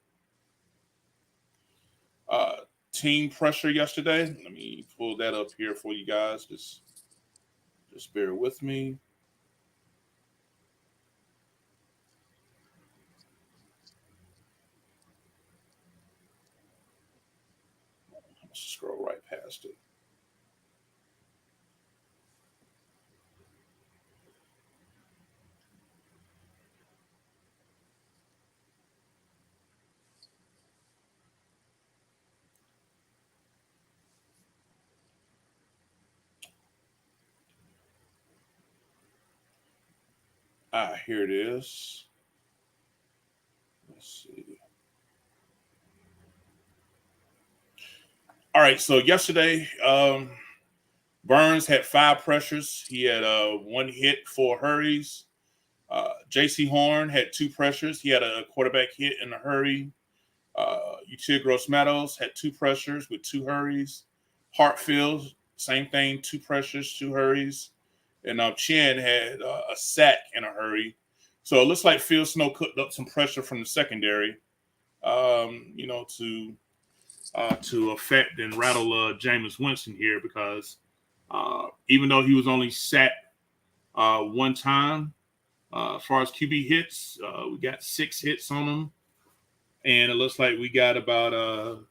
team pressure yesterday, let me pull that up here for you guys. Just bear with me. Let's scroll right past it. Here it is. Let's see. All right, so yesterday, Burns had 5 pressures. He had 1 hit, 4 hurries. J.C. Horn had 2 pressures. He had a quarterback hit in a hurry. Util Gross-Matos had 2 pressures with 2 hurries. Hartfield, same thing, 2 pressures, 2 hurries. And Chen had a sack in a hurry. So it looks like Phil Snow cooked up some pressure from the secondary, to affect and rattle Jameis Winston here, because even though he was only sacked 1 time, as far as QB hits, we got 6 hits on him, and it looks like we got about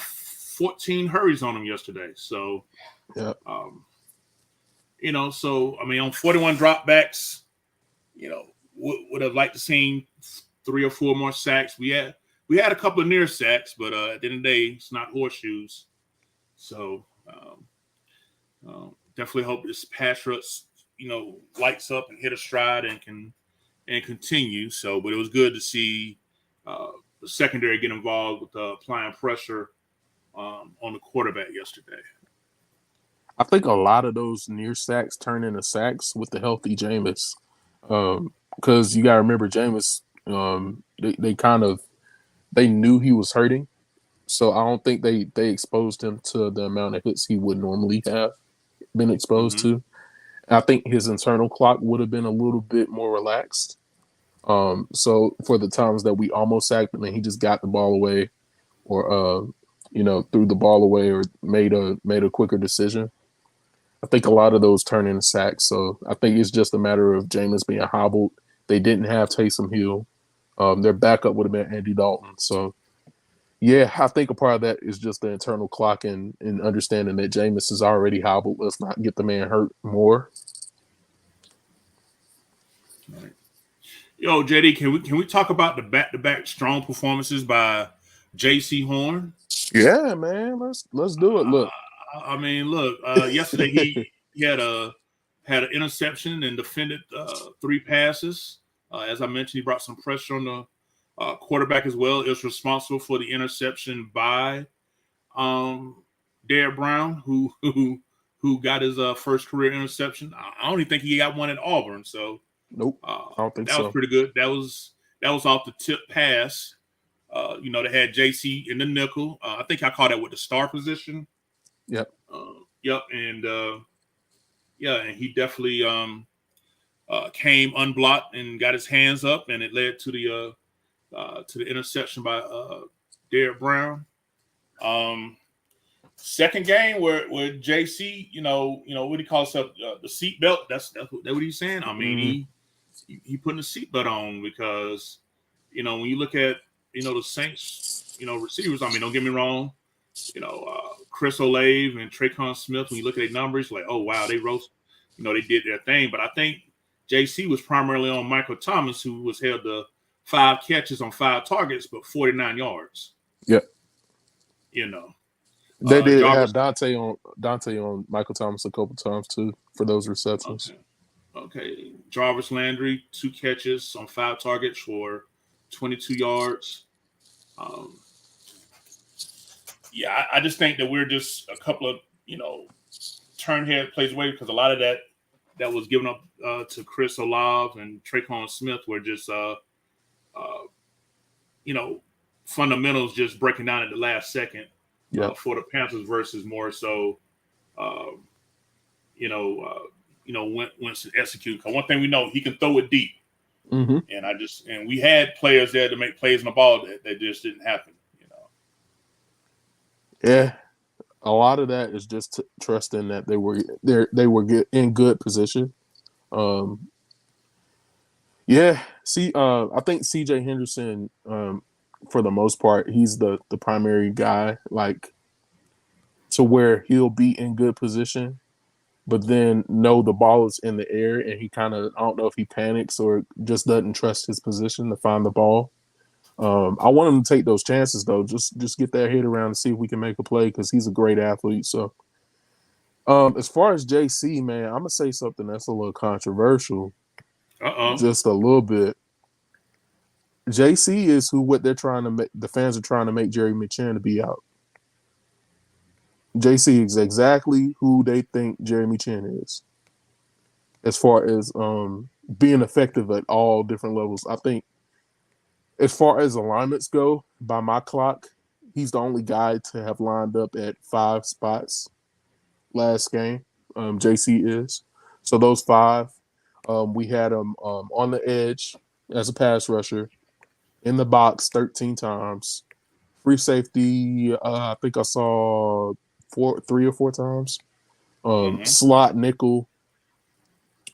14 hurries on him yesterday. So, yeah. So I mean, on 41 dropbacks, would have liked to seen 3 or 4 more sacks. We had a couple of near sacks, but at the end of the day, it's not horseshoes. So definitely hope this pass rush, lights up and hit a stride and can continue. So, but it was good to see the secondary get involved with applying pressure on the quarterback yesterday. I think a lot of those near sacks turn into sacks with the healthy Jameis. Because you got to remember, Jameis, they knew he was hurting. So I don't think they exposed him to the amount of hits he would normally have been exposed to. I think his internal clock would have been a little bit more relaxed. So for the times that we almost sacked him and he just got the ball away or, threw the ball away or made a quicker decision, I think a lot of those turn into sacks. So I think it's just a matter of Jameis being hobbled. They didn't have Taysom Hill. Their backup would have been Andy Dalton. So, yeah, I think a part of that is just the internal clock and understanding that Jameis is already hobbled. Let's not get the man hurt more. All right. Yo, JD, can we talk about the back-to-back strong performances by J.C. Horn? Yeah, man. Let's do it. Look. Yesterday he had an interception and defended 3 passes. As I mentioned, he brought some pressure on the quarterback as well. It was responsible for the interception by Derek Brown, who got his first career interception. I don't even think he got one at Auburn. So nope, I don't think that so. was pretty good. That was off the tip pass They had JC in the nickel. I think I called that with the star position. Yep. Yep. And and he definitely came unblocked and got his hands up, and it led to the interception by Derrick Brown. Second game where JC, what he calls himself the seatbelt. That's what he's saying. I mean, he putting the seatbelt on because when you look at the Saints, receivers. I mean, don't get me wrong. Chris Olave and Traquan Smith. When you look at their numbers, like, oh wow, they roast. They did their thing. But I think JC was primarily on Michael Thomas, who was held to 5 catches on 5 targets, but 49 yards. Yep. They did Jarvis, have Dante on Michael Thomas a couple times too for those receptions. Okay. Jarvis Landry, 2 catches on 5 targets for 22 yards. I just think that we're just a couple of turn head plays away because a lot of that was given up to Chris Olave and Traquan Smith were just fundamentals just breaking down at the last second. For the Panthers versus more so, Wentz to execute. Because one thing we know, he can throw it deep, and we had players there to make plays on the ball that just didn't happen. Yeah, a lot of that is just trusting that they were in good position. I think C.J. Henderson. For the most part, he's the primary guy, like to where he'll be in good position, but then know the ball is in the air and he kind of, I don't know if he panics or just doesn't trust his position to find the ball. I want him to take those chances though. Just get that head around and see if we can make a play because he's a great athlete. So, as far as JC, man, I'm gonna say something that's a little controversial, just a little bit. JC is what they're trying to make. The fans are trying to make Jeremy Chin to be out. JC is exactly who they think Jeremy Chin is, as far as being effective at all different levels. I think, as far as alignments go, by my clock, he's the only guy to have lined up at 5 spots last game. JC is. So those 5, we had him on the edge as a pass rusher. In the box 13 times. Free safety, I think I saw 3 or 4 times. Slot nickel,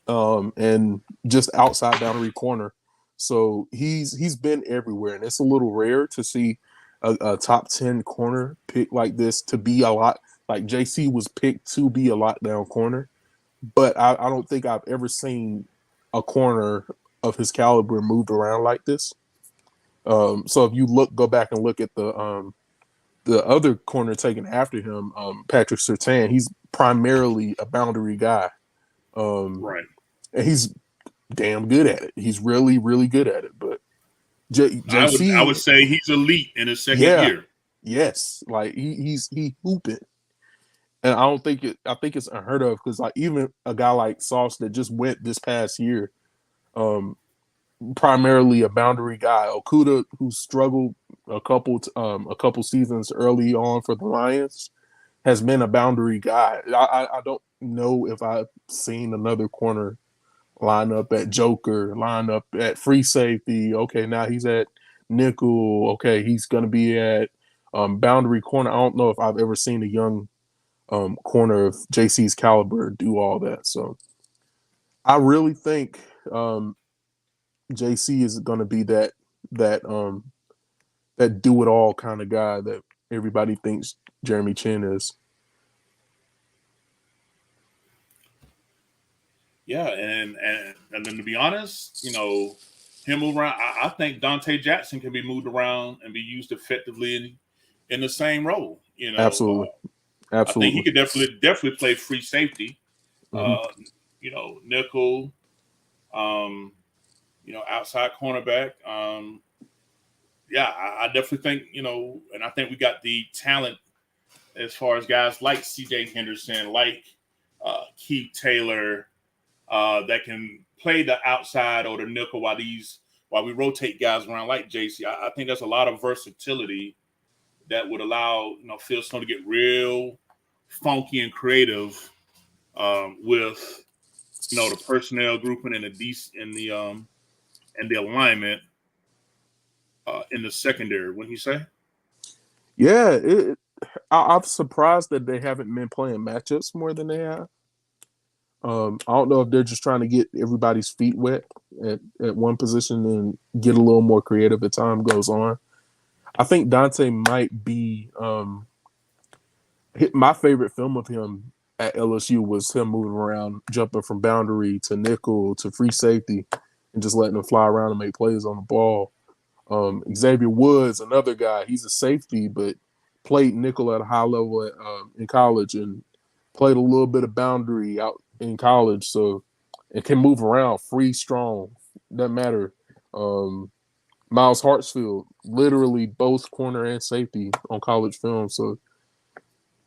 and just outside boundary corner. So he's been everywhere, and it's a little rare to see a top 10 corner pick like this to be a lot. Like JC was picked to be a lockdown corner, but I don't think I've ever seen a corner of his caliber moved around like this. So if you go back and look at the other corner taken after him, Patrick Surtain, he's primarily a boundary guy. Right. And he's damn good at it. He's really, really good at it. But JC, I would say he's elite in his second year. Yes. Like he's hooping. And I think it's unheard of because like even a guy like Sauce that just went this past year, primarily a boundary guy. Okuda, who struggled a couple seasons early on for the Lions, has been a boundary guy. I don't know if I've seen another corner line up at Joker, line up at free safety. Okay, now he's at nickel. Okay, he's going to be at boundary corner. I don't know if I've ever seen a young corner of JC's caliber do all that. So I really think JC is going to be that do it all kind of guy that everybody thinks Jeremy Chin is. Yeah, and then to be honest, him move around. I think Dante Jackson can be moved around and be used effectively in the same role. Absolutely. I think he could definitely play free safety. Nickel. Outside cornerback. I definitely think, and I think we got the talent as far as guys like C.J. Henderson, like Keith Taylor, that can play the outside or the nickel while these while we rotate guys around like JC, I think there's a lot of versatility that would allow Phil Snow to get real funky and creative with the personnel grouping and the alignment in the secondary. Wouldn't you say? Yeah, I'm surprised that they haven't been playing matchups more than they have. I don't know if they're just trying to get everybody's feet wet at one position and get a little more creative as time goes on. I think Dante might be my favorite film of him at LSU was him moving around, jumping from boundary to nickel to free safety, and just letting him fly around and make plays on the ball. Xavier Woods, another guy, he's a safety, but played nickel at a high level in college and played a little bit of boundary out in college, so it can move around, free, strong, doesn't matter. Miles Hartsfield, literally both corner and safety on college film, so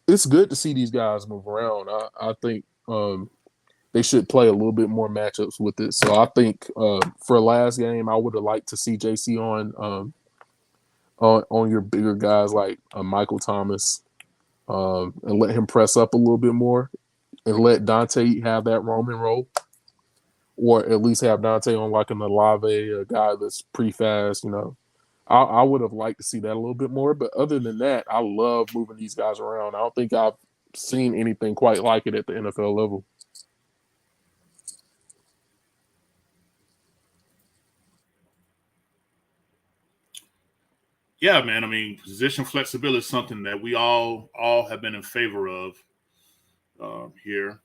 it's good to see these guys move around. I think they should play a little bit more matchups with it. So I think for last game, I would have liked to see JC on your bigger guys like Michael Thomas and let him press up a little bit more and let Dante have that roaming role, or at least have Dante on like an Olave, a guy that's pretty fast. I would have liked to see that a little bit more. But other than that, I love moving these guys around. I don't think I've seen anything quite like it at the NFL level. Yeah, man. I mean, position flexibility is something that we all have been in favor of here.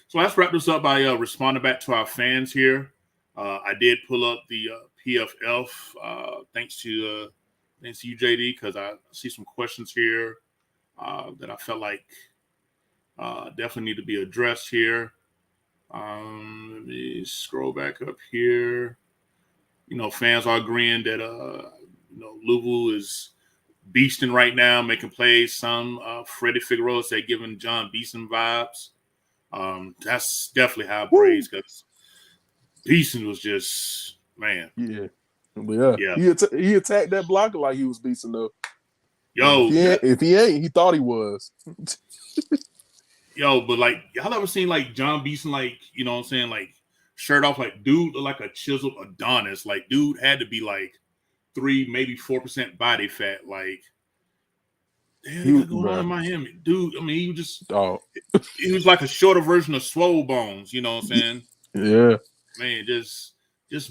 So let's wrap this up by responding back to our fans here. I did pull up the PFF thanks to you, JD, because I see some questions here that I felt like definitely need to be addressed here. Let me scroll back up here. Fans are agreeing that Louisville is beasting right now, making plays. Some Freddie Figueroa said giving John Beeson vibes. That's definitely high praise because Beeson was just, man. Yeah. He attacked that blocker like he was Beeson though. Yo, if he ain't, he thought he was. Yo, but like y'all ever seen like John Beeson, like, you know what I'm saying, like shirt off, like dude looked like a chiseled Adonis. Like dude had to be like 3, maybe 4% body fat. Like, damn, he got going on in Miami. Dude, I mean, he was like a shorter version of Swole Bones, you know what I'm saying? Yeah. Man, just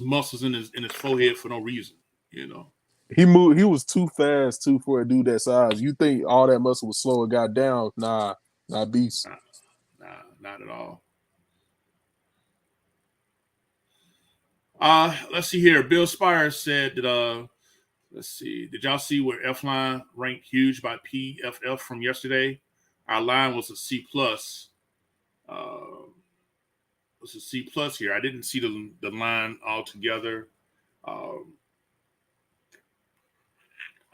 muscles in his forehead for no reason, He was too fast too for a dude that size. You think all that muscle would slow a guy down? Nah, not Beast. Nah, not at all. Let's see here. Bill Spires said that let's see. Did y'all see where F line ranked huge by PFF from yesterday? Our line was a C plus. Was a C plus here. I didn't see the line altogether. I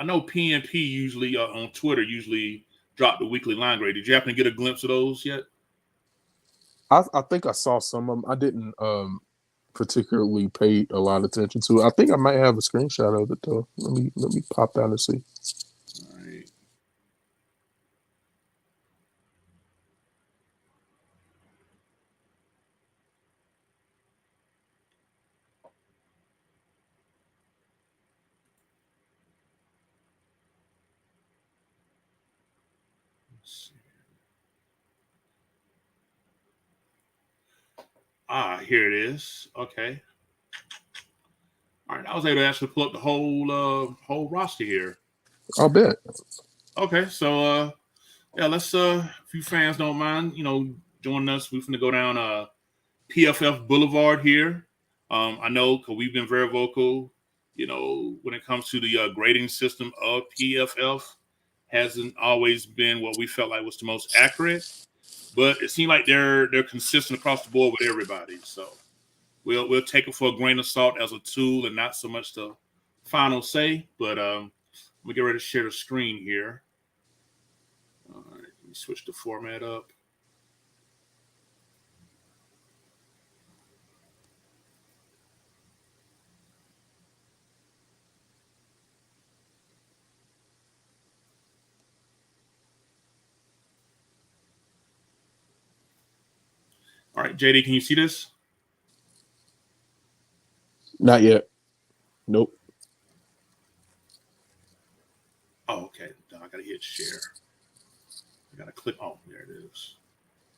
know PNP usually on Twitter usually drop the weekly line grade. Did you happen to get a glimpse of those yet? I think I saw some of them. I didn't particularly pay a lot of attention to it. I think I might have a screenshot of it though. Let me pop down and see. All right. Here it is. Okay. All right. I was able to actually pull up the whole roster here. I'll bet. Okay, so yeah, let's if you fans don't mind, joining us. We're gonna go down PFF Boulevard here. I know because we've been very vocal, when it comes to the grading system of PFF, hasn't always been what we felt like was the most accurate. But it seemed like they're consistent across the board with everybody. So we'll take it for a grain of salt as a tool and not so much the final say. But let me get ready to share the screen here. All right, let me switch the format up. right, JD, can you see this? Not yet. Nope. Oh, okay. I gotta hit share. I gotta click. Oh, there it is.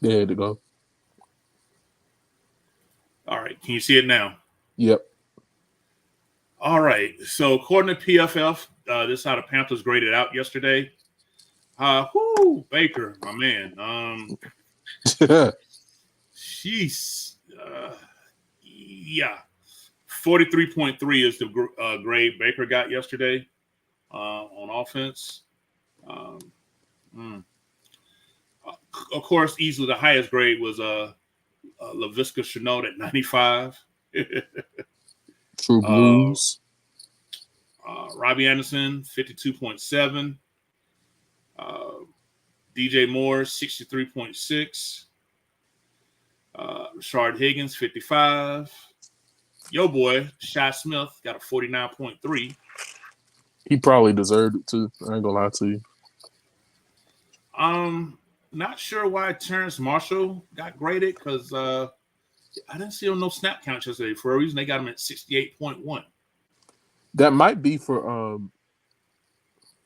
There to go. All right, can you see it now? Yep. All right. So according to PFF, this is how the Panthers graded out yesterday. Baker, my man. Jeez. Yeah. 43.3 is the grade Baker got yesterday on offense. Um, of course, easily the highest grade was LaVisca Chenault at 95. True Blues. Robbie Anderson, 52.7. DJ Moore, 63.6. Rashard Higgins, 55. Yo boy, Shy Smith got a 49.3. He probably deserved it too. I ain't gonna lie to you. Not sure why Terrence Marshall got graded because I didn't see on no snap count yesterday. For a reason, they got him at 68.1. That might be for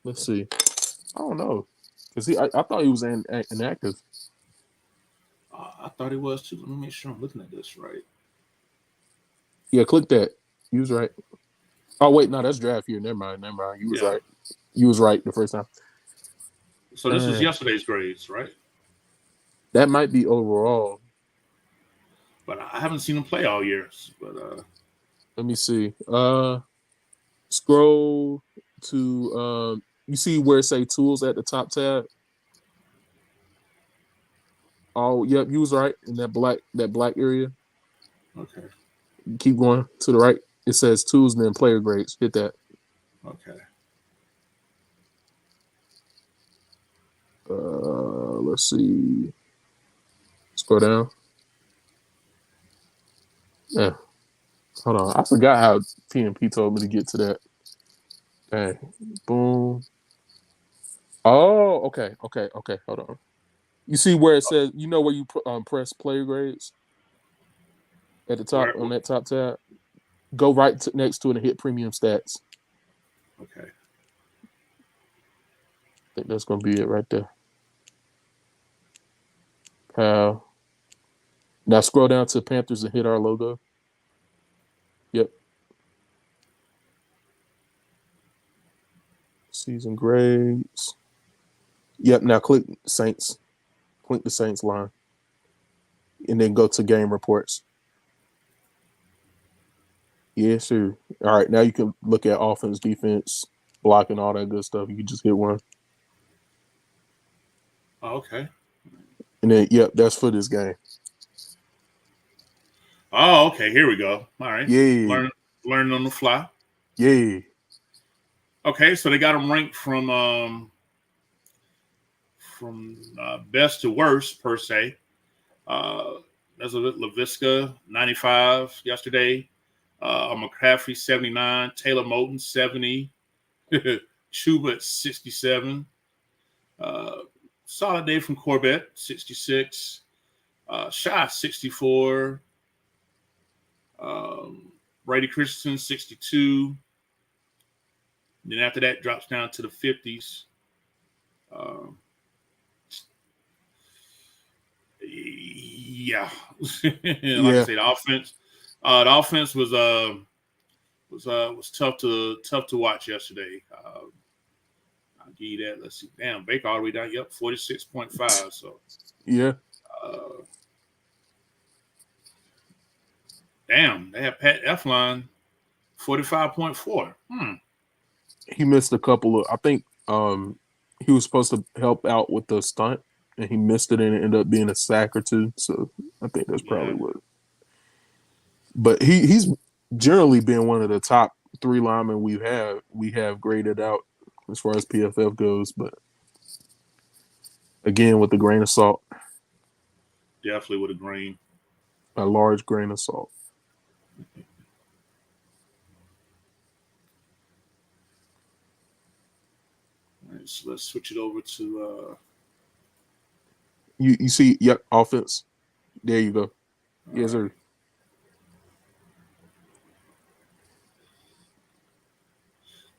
let's see. I don't know. Cause I thought he was inactive. I thought he was too. Let me make sure I'm looking at this right. Yeah, click that. You was right. Oh wait, no, that's draft year. Never mind. You was right. You was right the first time. So this is yesterday's grades, right? That might be overall. But I haven't seen him play all year. But let me see. Scroll to you see where it say tools at the top tab? Oh, yep, you was right in that black area. Okay. Keep going to the right. It says tools and then player grades. Hit that. Okay. Let's see. Scroll down. Yeah. Hold on. I forgot how PNP told me to get to that. Okay. Boom. Oh, okay. Hold on. You see where it says, you know where you press player grades? At the top, on that top tab? Go right next to it and hit premium stats. Okay. I think that's going to be it right there. Pal. Now scroll down to Panthers and hit our logo. Yep. Season grades. Yep. Now click Saints. Click the Saints line. And then go to game reports. Yeah, sure. All right. Now you can look at offense, defense, blocking, all that good stuff. You can just hit one. Oh, okay. And then, yep, that's for this game. Oh, okay. Here we go. All right. Yeah. Learning on the fly. Yeah. Okay, so they got them ranked from best to worst per se. There's a LaVisca 95 yesterday. McCaffrey 79. Taylor Moton 70. Chuba at 67. Solid day from Corbett 66. Shy 64. Brady Christensen 62. Then after that, drops down to the 50s. Yeah, like I say, the offense was tough to watch yesterday. I'll give you that. Let's see. Damn, Baker all the way down. Yep, 46.5. So yeah. Damn, they had Pat Eflin 45.4. He missed a couple of. I think he was supposed to help out with the stunt, and he missed it, and it ended up being a sack or two. So I think that's probably what. But he's generally been one of the top 3 linemen we have graded out as far as PFF goes. But again, with a grain of salt. Definitely with a grain. A large grain of salt. All right, so let's switch it over to you see, yep, offense. There you go. Yes, sir.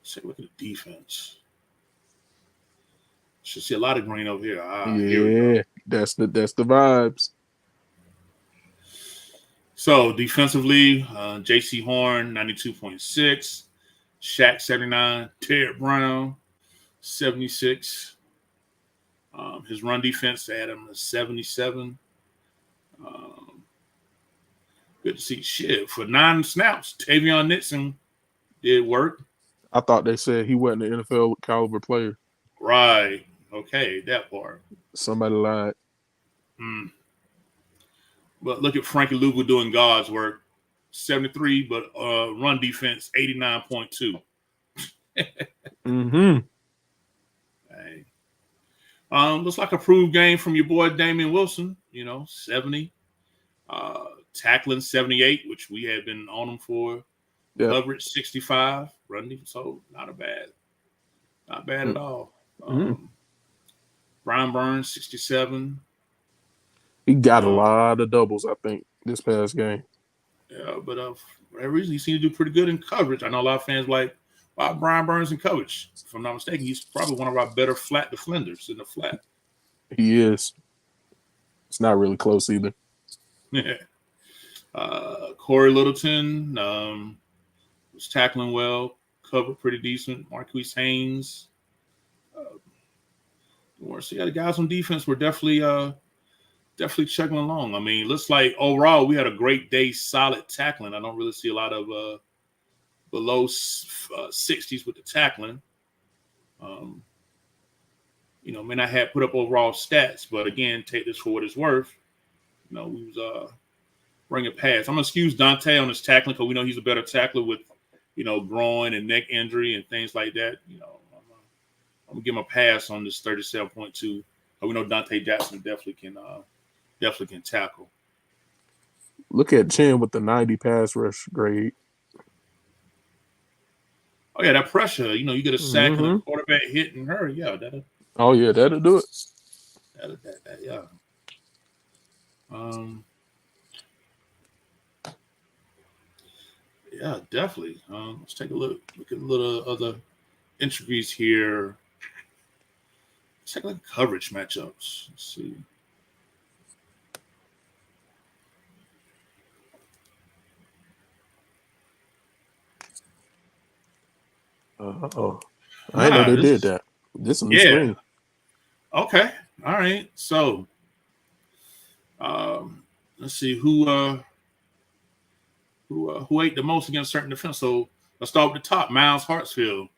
Let's take a look at the defense. Should see a lot of green over here. Here we Yeah, go. that's the vibes. So defensively, J.C. Horn 92.6, Shaq 79, Ted Brown 76. His run defense had him a 77. Good to see. Shit, for 9 snaps, Davion Nixon did work. I thought they said he wasn't an NFL caliber player. Right. Okay, that part. Somebody lied. Mm. But look at Frankie Lugo doing God's work. 73, but run defense 89.2. Mm-hmm. Hey. Looks like a proved game from your boy Damian Wilson. 70. Tackling 78, which we had been on him for. Yeah. Coverage 65. Run defense, so not bad at all. Brian Burns 67. He got a lot of doubles, I think, this past game. Yeah, but for that reason, he seemed to do pretty good in coverage. I know a lot of fans like Brian Burns in coverage. If I'm not mistaken, he's probably one of our better flat defenders in the flat. He is. It's not really close either. Corey Littleton was tackling well, covered pretty decent. Marquise Haynes. So yeah, the guys on defense were definitely chugging along. I mean, looks like overall we had a great day, solid tackling. I don't really see a lot of below 60s with the tackling. May not have put up overall stats, but again, take this for what it's worth. We was bringing pass. I'm gonna excuse Dante on his tackling because we know he's a better tackler with groin and neck injury and things like that. I'm gonna give him a pass on this 37.2. We know Dante Jackson definitely can tackle. Look at Chin with the 90 pass rush grade. Oh yeah, that pressure. You get a sack and a quarterback hitting her. Yeah, that'll. Oh yeah, that'll do it. Yeah. Yeah, definitely. Let's take a look at a little other interviews here. Let's take a look at coverage matchups. Let's see. I didn't know they did that. This is a new screen. Okay. All right. So, let's see who ate the most against certain defense. So let's start with the top. Miles Hartsfield.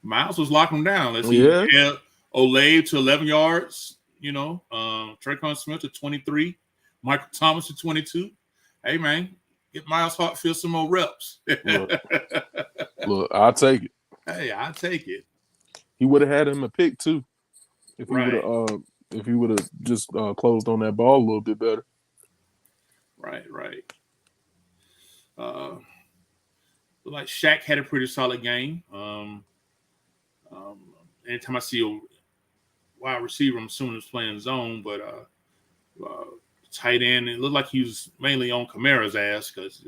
Miles was locking them down. Let's see. Yeah. Olave to 11 yards. Trayvon Smith to 23. Michael Thomas to 22. Hey man, get Miles Hartsfield some more reps. Look, I'll take it. Hey, I'll take it. He would have had him a pick too, if he would have just closed on that ball a little bit better. Right. Like Shaq had a pretty solid game. Anytime I see a wide receiver, I'm assuming he's playing zone, but tight end, it looked like he was mainly on Kamara's ass because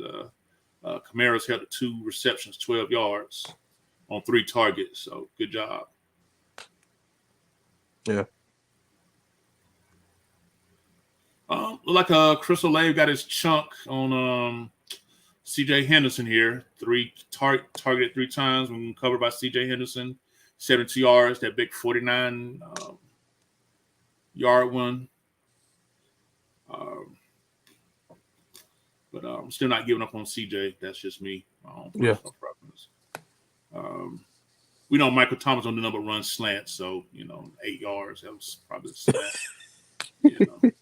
Kamara's held 2 receptions, 12 yards on 3 targets. So good job. Yeah. Look like Chris Olave got his chunk on C.J. Henderson here. Targeted 3 times when covered by C.J. Henderson. 72 yards, that big 49 yard one. But I'm still not giving up on CJ. That's just me. My own personal preference. We know Michael Thomas don't do nothing but run slants, so 8 yards. That was probably the slant.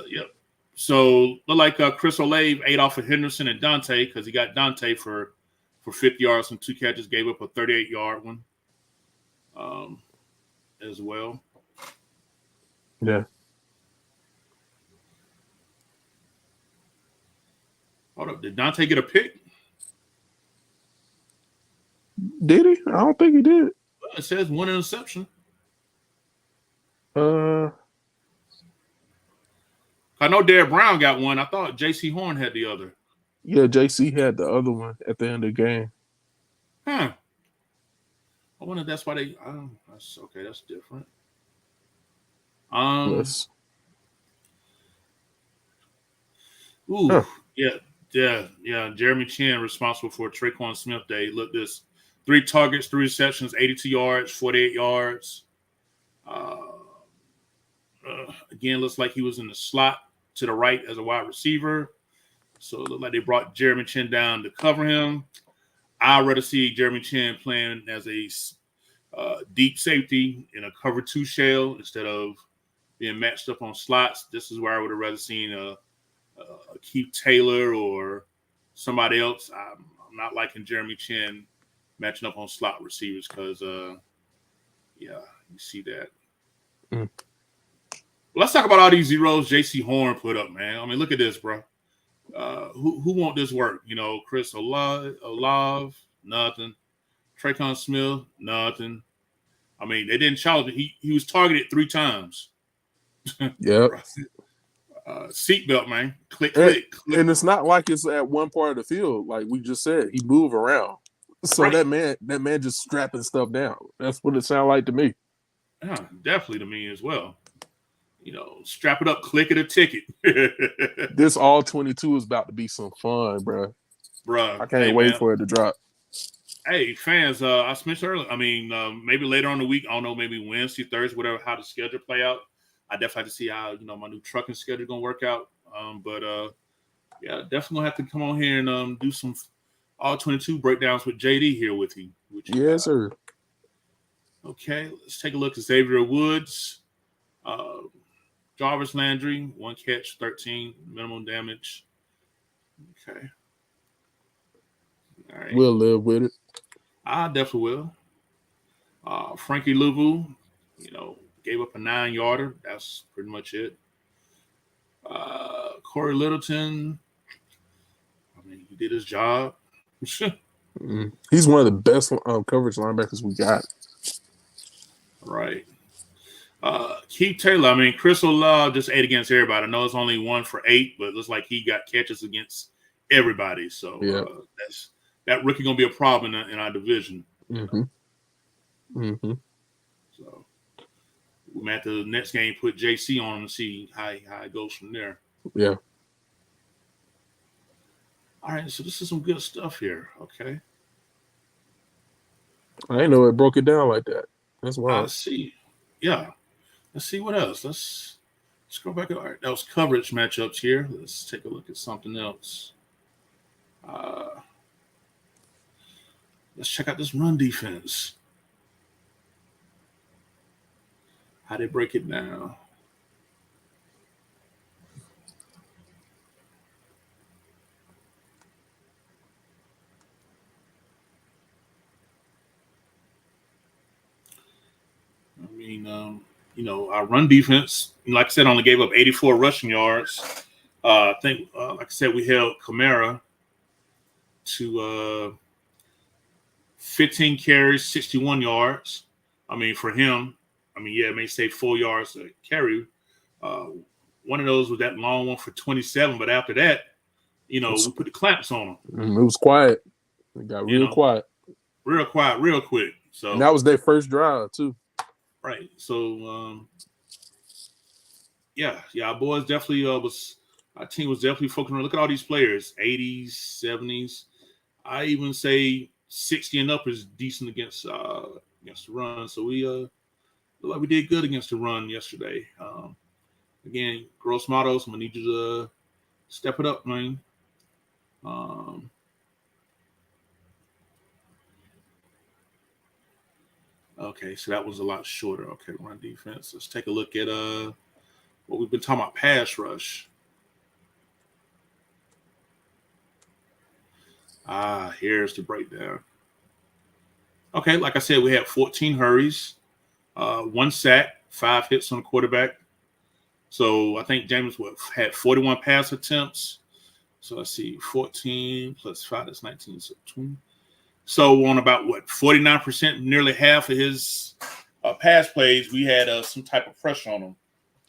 Yep. So look like Chris Olave ate off of Henderson and Dante because he got Dante for 50 yards and 2 catches, gave up a 38-yard one as well. Yeah. Hold up. Did Dante get a pick? Did he? I don't think he did. It says one interception. I know Derek Brown got one. I thought J.C. Horn had the other. Yeah, JC had the other one at the end of the game. Huh. I wonder if that's why they. That's okay. That's different. Plus, Ooh, huh. yeah. Jeremy Chin responsible for Traquan Smith Day. Look, this 3 targets, 3 receptions, 82 yards, 48 yards. Again, looks like he was in the slot to the right as a wide receiver. So it looked like they brought Jeremy Chin down to cover him. I'd rather see Jeremy Chin playing as a deep safety in a cover 2 shell instead of being matched up on slots. This is where I would have rather seen a Keith Taylor or somebody else. I'm not liking Jeremy Chin matching up on slot receivers because, you see that. Mm. Let's talk about all these zeros J.C. Horn put up, man. I mean, look at this, bro. Who want this work? Chris Olave, nothing. Traquan Smith, nothing. I mean, they didn't challenge it. He was targeted 3 times. Yep. Seatbelt, man. Click. And it's not like it's at one part of the field. Like we just said, he moved around. So Right. that man just strapping stuff down. That's what it sounded like to me. Yeah, definitely to me as well. Strap it up, click it a ticket. This all 22 is about to be some fun, bro. Bruh. I can't wait for it to drop. Hey, fans, I mentioned earlier, I mean, maybe later on in the week, I don't know, maybe Wednesday, Thursday, whatever, how the schedule play out. I definitely have to see how, my new trucking schedule going to work out. Definitely going to have to come on here and do some all 22 breakdowns with JD here with you. Yes, sir. Okay, let's take a look at Xavier Woods. Jarvis Landry, 1 catch, 13 minimum damage. Okay. All right. We'll live with it. I definitely will. Frankie Louvu, gave up a 9-yarder. That's pretty much it. Corey Littleton, I mean, he did his job. He's one of the best coverage linebackers we got. Right. Keith Taylor, I mean, Chris Olave just ate against everybody. I know it's only 1 for 8, but it looks like he got catches against everybody. So that rookie going to be a problem in our division. Mm-hmm. Mm-hmm. So we might have to the next game put JC on him and see how it goes from there. Yeah. All right, so this is some good stuff here. Okay. I didn't know it broke it down like that. That's wild. I see. Yeah. Let's see what else. Let's go back. All right, that was coverage matchups here. Let's take a look at something else. Let's check out this run defense. How they break it down. I mean, our run defense, like I said, only gave up 84 rushing yards. I think, like I said, we held Kamara to 15 carries, 61 yards. I mean, for him, it may say 4 yards to carry. One of those was that long one for 27, but after that, we put the clamps on him. It was quiet. It got real quiet. Real quiet, real quick. So and that was their first drive, too. Right. So, our boys definitely our team was definitely focusing on. Look at all these players, 80s, 70s. I even say 60 and up is decent against the run. So we look like we did good against the run yesterday. Again, Gross Matos, I'm gonna need you to step it up, man. Okay, so that was a lot shorter. Okay, run defense. Let's take a look at what we've been talking about, pass rush. Here's the breakdown. Okay, like I said, we had 14 hurries, 1 sack, 5 hits on the quarterback. So I think James had 41 pass attempts. So let's see, 14 plus 5, that's 19. So 20. So on about 49%, nearly half of his pass plays, we had some type of pressure on him.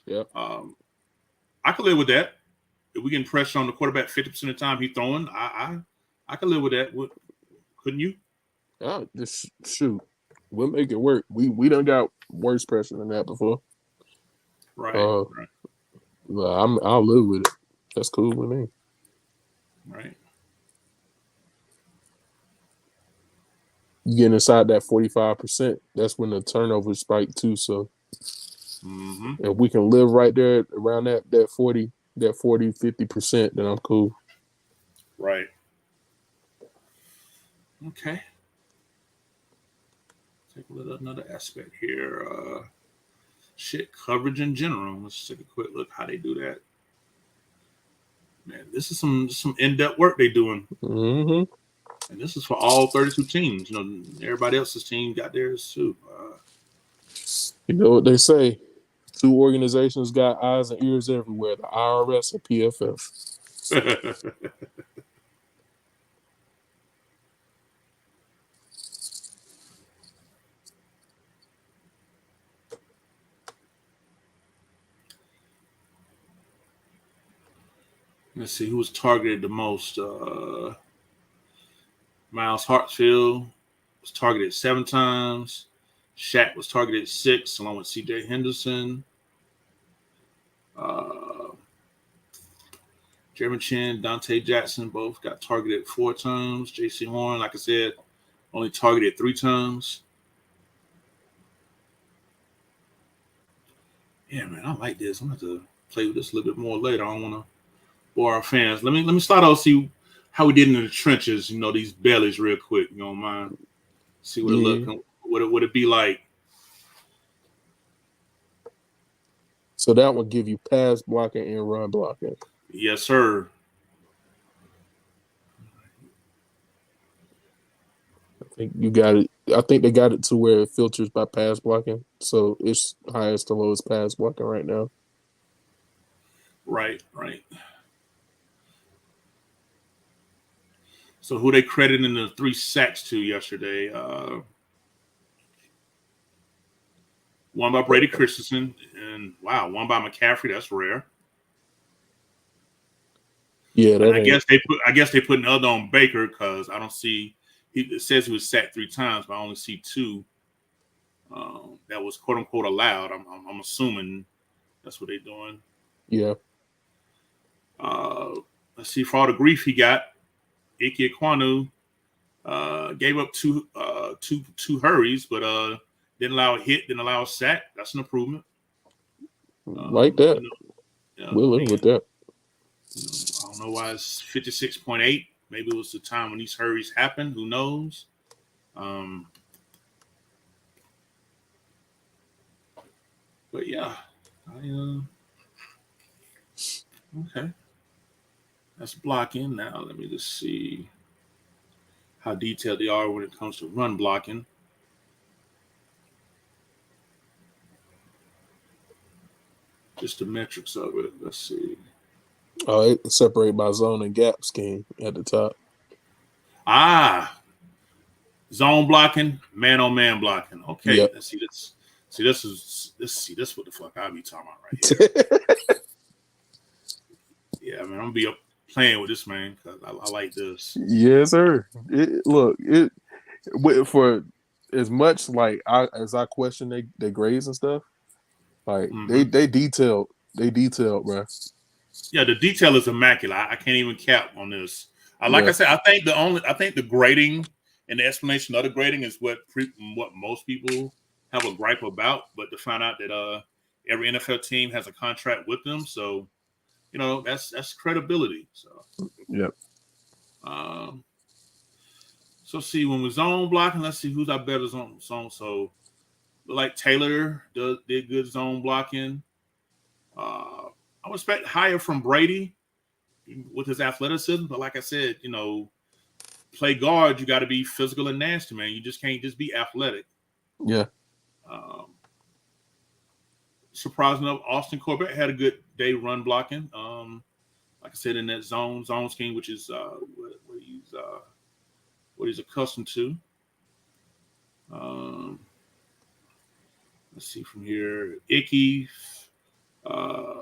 Yep. I could live with that. If we getting pressure on the quarterback 50% of the time he's throwing, I could live with that. Couldn't you? Just shoot. We'll make it work. We done got worse pressure than that before. Right. Right. I'll live with it. That's cool with me. Right. You get inside that 45%, that's when the turnover spike too. So if we can live right there around that 40-50%, then I'm cool. Right. Okay. Take another aspect here. Coverage in general. Let's take a quick look how they do that. Man, this is some in-depth work they're doing. Mm-hmm. And this is for all 32 teams. Everybody else's team got theirs too. You know what they say? 2 organizations got eyes and ears everywhere: the IRS and PFF. Let's see who was targeted the most. Miles Hartsfield was targeted 7 times. Shaq was targeted 6, along with C.J. Henderson. Jeremy Chin, Dante Jackson both got targeted 4 times. J.C. Horn, like I said, only targeted 3 times. Yeah, man, I like this. I'm going to have to play with this a little bit more later. I don't want to bore our fans. Let me start out see how we did in the trenches. These bellies real quick. You don't mind? See what it look. What it be like? So that would give you pass blocking and run blocking. Yes, sir. I think you got it. I think they got it to where it filters by pass blocking. So it's highest to lowest pass blocking right now. Right. So who they crediting the 3 sacks to yesterday? One by Brady Christensen, and one by McCaffrey. That's rare. Yeah, I guess they put another on Baker because I don't see. It says he was sacked 3 times, but I only see 2. That was quote unquote allowed. I'm assuming that's what they're doing. Yeah. Let's see. For all the grief he got, Ike Ekwonu gave up two hurries, but didn't allow a hit, didn't allow a sack. That's an improvement. Like that. We'll live with that. I don't know why it's 56.8. Maybe it was the time when these hurries happened. Who knows? But yeah, okay. That's blocking. Now let me just see how detailed they are when it comes to run blocking. Just the metrics of it. Let's see. Oh, it separated by zone and gap scheme at the top. Zone blocking, man-on-man blocking. Okay, yep. Let's see this. This what the fuck I be talking about right here. Yeah, man, I'm gonna be up playing with this, man, because I like this. Yes, sir. For as much as I question their grades and stuff, like they detailed, bro. Yeah, the detail is immaculate. I can't even cap on this. I said, I think the grading and the explanation of the grading is what most people have a gripe about. But to find out that every NFL team has a contract with them, so that's credibility. So yep. So see when we're zone blocking, let's see who's our better zone. So like Taylor did good zone blocking. I would expect higher from Brady with his athleticism, but like I said, play guard, you got to be physical and nasty, man. You just can't just be athletic. Yeah. Surprising enough, Austin Corbett had a good day run blocking. Like I said, in that zone scheme, which is what he's what he's accustomed to. Let's see from here. Icky, uh,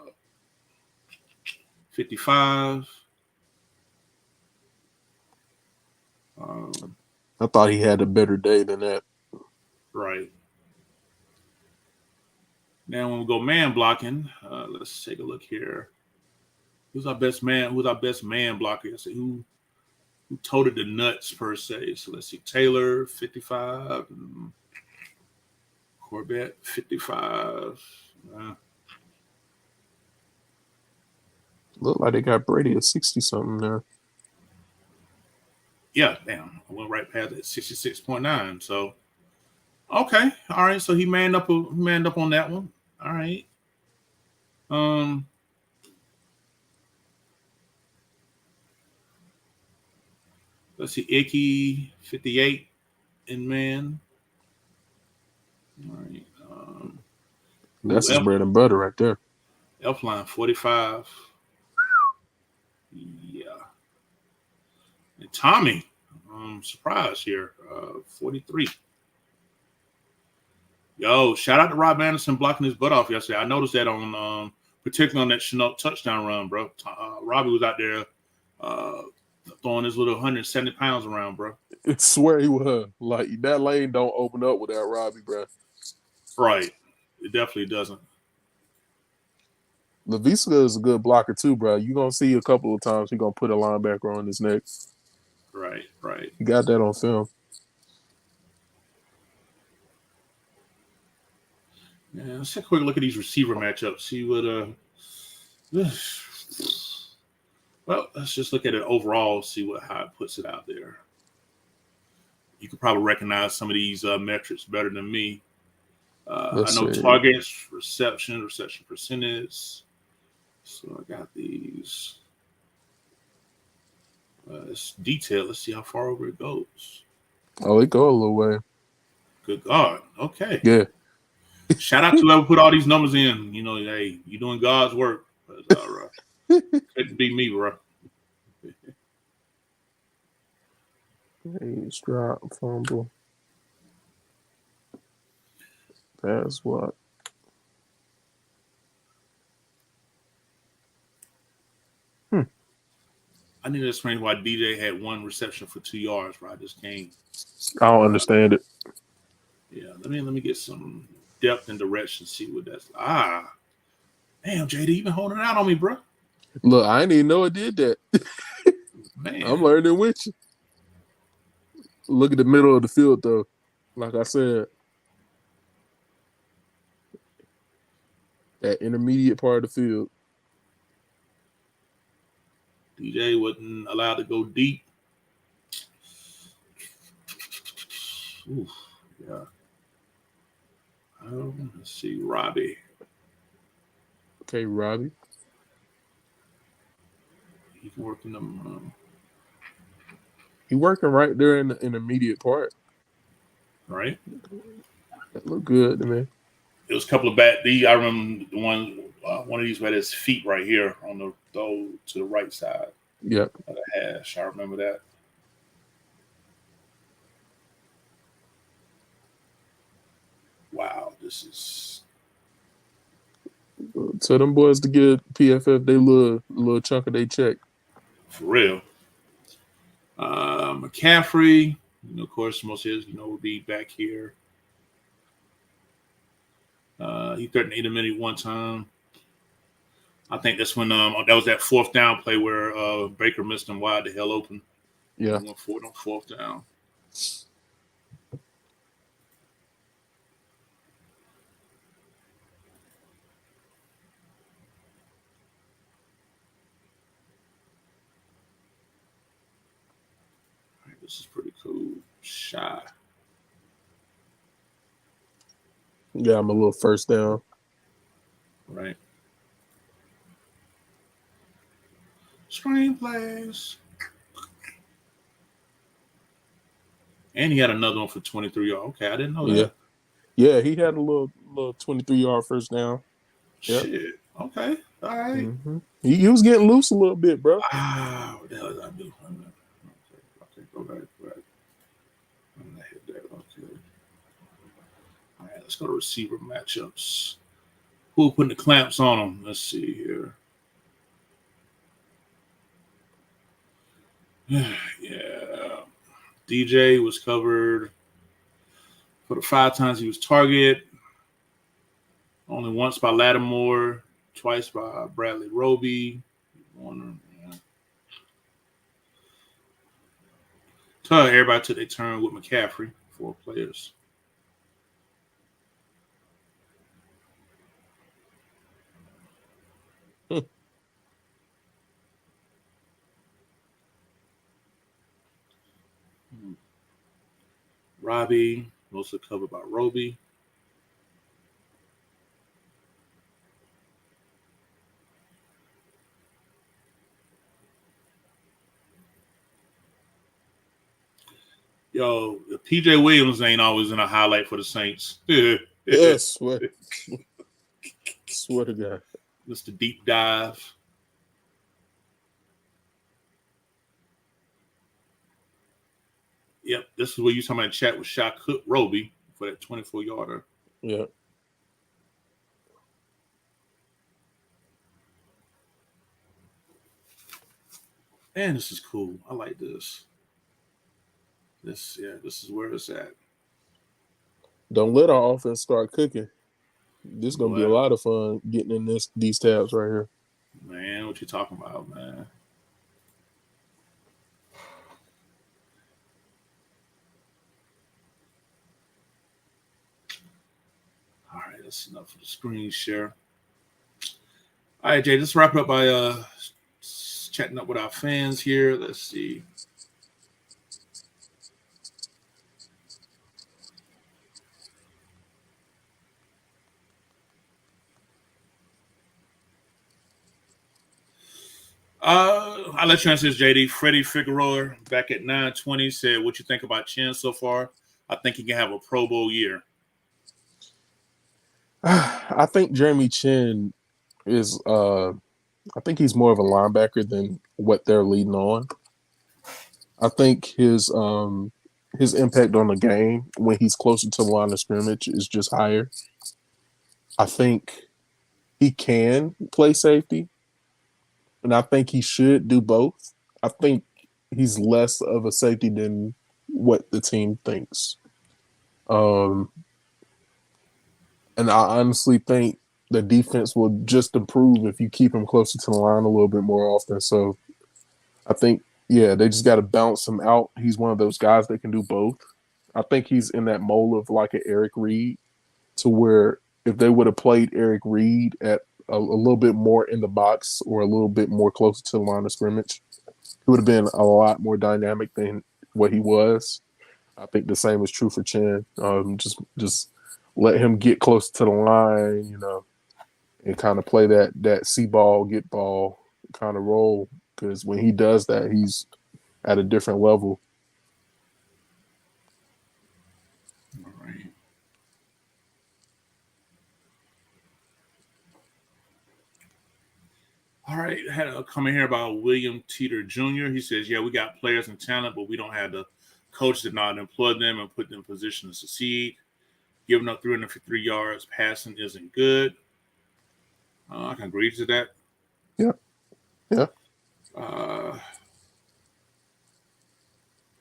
55. I thought he had a better day than that. Right. Now when we go man blocking, let's take a look here. Who's our best man? Who's our best man blocker? Let's see who toted the nuts per se. So let's see. Taylor, 55. Corbett, 55. Looked like they got Brady at 60-something now. Yeah, damn. I went right past it, 66.9. So okay. All right. So he manned up on that one. All right. Let's see. Icky, 58 in man. All right. That's his bread and butter right there. Elfline, 45. Yeah. And Tommy, surprise here, 43. Yo, shout out to Rob Anderson blocking his butt off yesterday. I noticed that on, particularly on that Chenault touchdown run, bro. Robbie was out there throwing his little 170 pounds around, bro. I swear he was. Like, that lane don't open up without Robbie, bro. Right. It definitely doesn't. Laviska is a good blocker too, bro. You're going to see a couple of times he's going to put a linebacker on his neck. Right. He got that on film. Yeah, let's take a quick look at these receiver matchups. See what well, let's just look at it overall, see how it puts it out there. You could probably recognize some of these metrics better than me. I know targets, reception percentage. So I got these. It's detailed. Let's see how far over it goes. Oh, it go a little way. Good God. Okay. Yeah. Shout out to whoever put all these numbers in. You know, hey, you doing God's work. Couldn't be me, bro. Hey, drop, fumble. That's what. I need to explain why DJ had one reception for 2 yards, bro. I just can't. I don't understand it. Yeah, let me get some depth and direction. See what that's. Damn, JD, you been holding out on me, bro. Look, I didn't even know it did that. Man, I'm learning with you. Look at the middle of the field, though. Like I said, that intermediate part of the field. DJ wasn't allowed to go deep. Oof, yeah. Let's see, Robbie. Okay, Robbie. He can work in them. He working right there in the intermediate part. Right. That look good to me. It was a couple of bad. I remember the one of these had his feet right here on the throw to the right side. Yep. Of the hash. I remember that. Wow, this is. Tell them boys to give PFF they little chunk of their check. For real. McCaffrey, of course, most of his, will be back here. He threatened 8 a minute one time. I think that's when that was that fourth down play where Baker missed him wide the hell open. Yeah. Went forward on fourth down. All right, this is pretty cool. Shy. Yeah, I'm a little first down. Right. Screenplays. And he had another one for 23 yards. Okay, I didn't know that. Yeah, he had a little 23-yard first down. Yep. Shit. Okay. All right. Mm-hmm. He was getting loose a little bit, bro. What the hell did I do? Okay, go back. let's go to receiver matchups. Who putting the clamps on them? Let's see here. Yeah. DJ was covered for the 5 times he was targeted. Only once by Lattimore, twice by Bradley Roby. Tell everybody took their turn with McCaffrey, 4 players. Robbie, mostly covered by Roby. Yo, PJ Williams ain't always in a highlight for the Saints. Yes, swear to God. Mr. Deep Dive. Yep, this is where you talking about chat with Shaq Cook Roby for that 24-yarder. Yeah. Man, this is cool. I like this. This is where it's at. Don't let our offense start cooking. This is gonna be a lot of fun getting in these tabs right here. Man, what you talking about, man? All right, that's enough for the screen share. All right, Jay, let's wrap it up by chatting up with our fans here. Let's see. I'll let you answer this, JD. Freddie Figueroa back at 920 said, what you think about Chin so far? I think he can have a Pro Bowl year. I think Jeremy Chin is I think he's more of a linebacker than what they're leading on. I think his impact on the game when he's closer to the line of scrimmage is just higher. I think he can play safety, and I think he should do both. I think he's less of a safety than what the team thinks. And I honestly think the defense will just improve if you keep him closer to the line a little bit more often. So I think, yeah, they just got to bounce him out. He's one of those guys that can do both. I think he's in that mold of like an Eric Reed, to where if they would have played Eric Reed at a little bit more in the box or a little bit more closer to the line of scrimmage, he would have been a lot more dynamic than what he was. I think the same is true for Chin. Just let him get close to the line, and kind of play that see ball, get ball kind of role. Because when he does that, he's at a different level. All right. All right. I had a comment here about William Teeter Jr. He says, yeah, we got players and talent, but we don't have the coach to not employ them and put them in position to succeed. Giving up 353 yards passing isn't good. I can agree to that. Yeah. Yeah.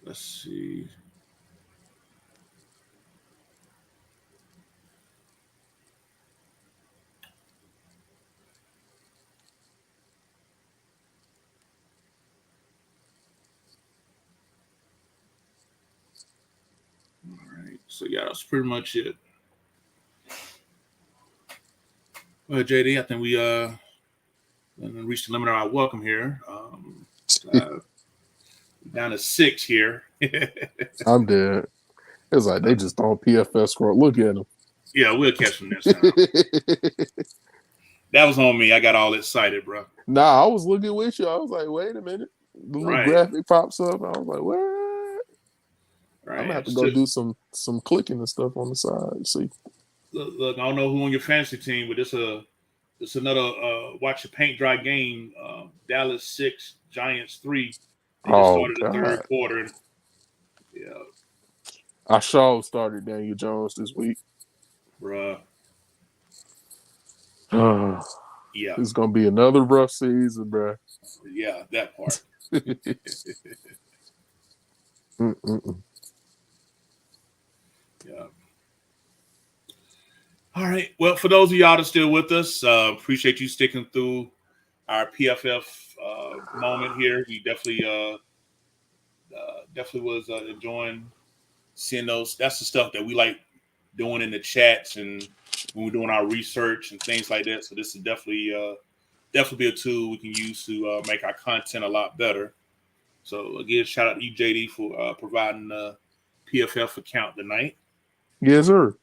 Let's see. All right. So, yeah, that's pretty much it. Well, JD, I think we reached the limit of our welcome here. Down to 6 here. I'm dead. It's like they just on PFS scroll. Look at them. Yeah, we'll catch them next time. That was on me. I got all excited, bro. Nah, I was looking with you. I was like, wait a minute. The little graphic pops up. I was like, what? Right. I'm gonna have to go do some clicking and stuff on the side. See. Look, I don't know who on your fantasy team, but it's another watch the paint dry game. Dallas 6, Giants 3. They just started the third quarter. Yeah. I sure started Daniel Jones this week. Bruh. Yeah. It's gonna be another rough season, bro. Yeah, that part. Yeah. All right. Well, for those of y'all that are still with us, appreciate you sticking through our PFF moment here. We definitely was enjoying seeing those. That's the stuff that we like doing in the chats and when we're doing our research and things like that. So this is definitely be a tool we can use to make our content a lot better. So again, shout out to you, JD, for providing the PFF account tonight. Yes, sir.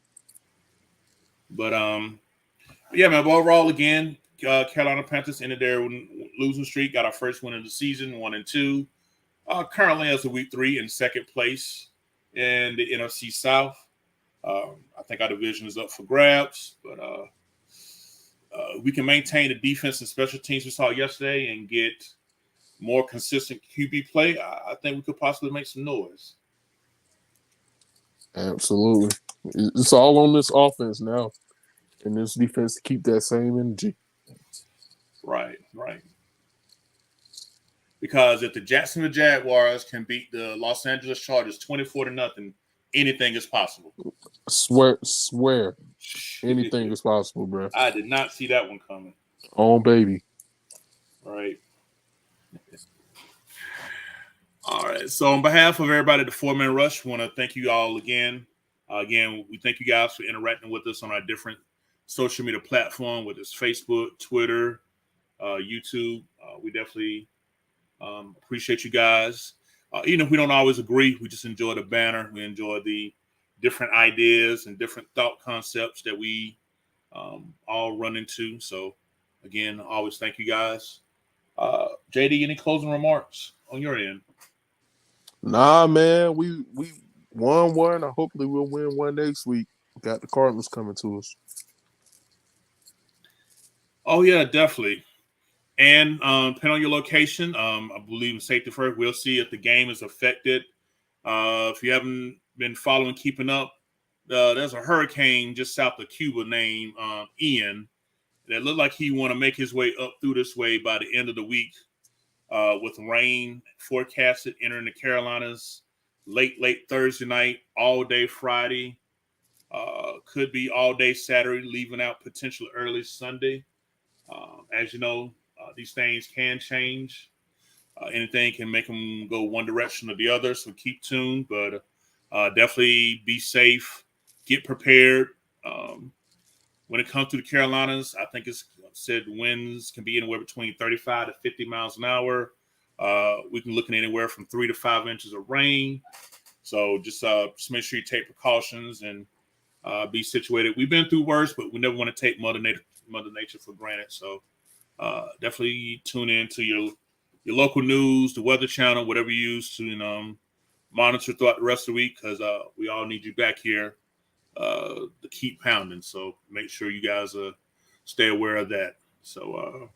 But yeah, man. But overall, again, Carolina Panthers ended their losing streak. Got our first win of the season, 1-2. Currently, as of week 3, in second place in the NFC South. I think our division is up for grabs, but we can maintain the defense and special teams we saw yesterday and get more consistent QB play. I think we could possibly make some noise. Absolutely. It's all on this offense now and this defense to keep that same energy. Right. Because if the Jacksonville Jaguars can beat the Los Angeles Chargers 24-0, anything is possible. Swear. Anything is possible, bro. I did not see that one coming. Oh, baby. Right. All right. So on behalf of everybody at the 4-Man Rush, we want to thank you all again. Again, we thank you guys for interacting with us on our different social media platform, whether it's Facebook, Twitter, YouTube. We definitely appreciate you guys. Even if we don't always agree, we just enjoy the banner. We enjoy the different ideas and different thought concepts that we all run into. So, again, always thank you guys. JD, any closing remarks on your end? Nah, man. We won one. Hopefully we'll win one next week. Got the Cardinals coming to us. Oh, yeah, definitely. And depending on your location, I believe in safety first, we'll see if the game is affected. If you haven't been keeping up, there's a hurricane just south of Cuba named Ian that looked like he want to make his way up through this way by the end of the week with rain forecasted entering the Carolinas late Thursday night, all day Friday. Could be all day Saturday, leaving out potentially early Sunday. As you know, these things can change. Anything can make them go one direction or the other, so keep tuned. But definitely be safe, get prepared. When it comes to the Carolinas, I think it's said winds can be anywhere between 35 to 50 miles an hour. We can look at anywhere from 3 to 5 inches of rain. So just make sure you take precautions and be situated. We've been through worse, but we never want to take Mother Nature for granted. So definitely tune in to your local news, the Weather Channel, whatever you use to monitor throughout the rest of the week, because we all need you back here to keep pounding. So make sure you guys stay aware of that. So,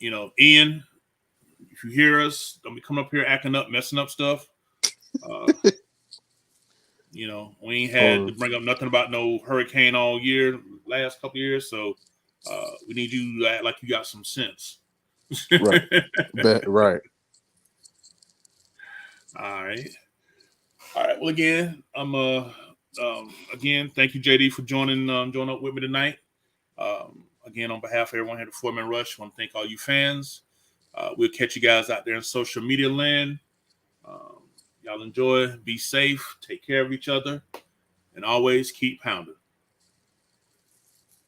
Ian, if you hear us, don't be coming up here acting up, messing up stuff. We ain't had to bring up nothing about no hurricane all year, last couple years. So we need you to act like you got some sense. Right. Right. All right. Well, again, thank you, JD, for joining up with me tonight. Again, on behalf of everyone here at the 4-Man Rush, I want to thank all you fans. We'll catch you guys out there in social media land. Y'all enjoy, be safe, take care of each other, and always keep pounding.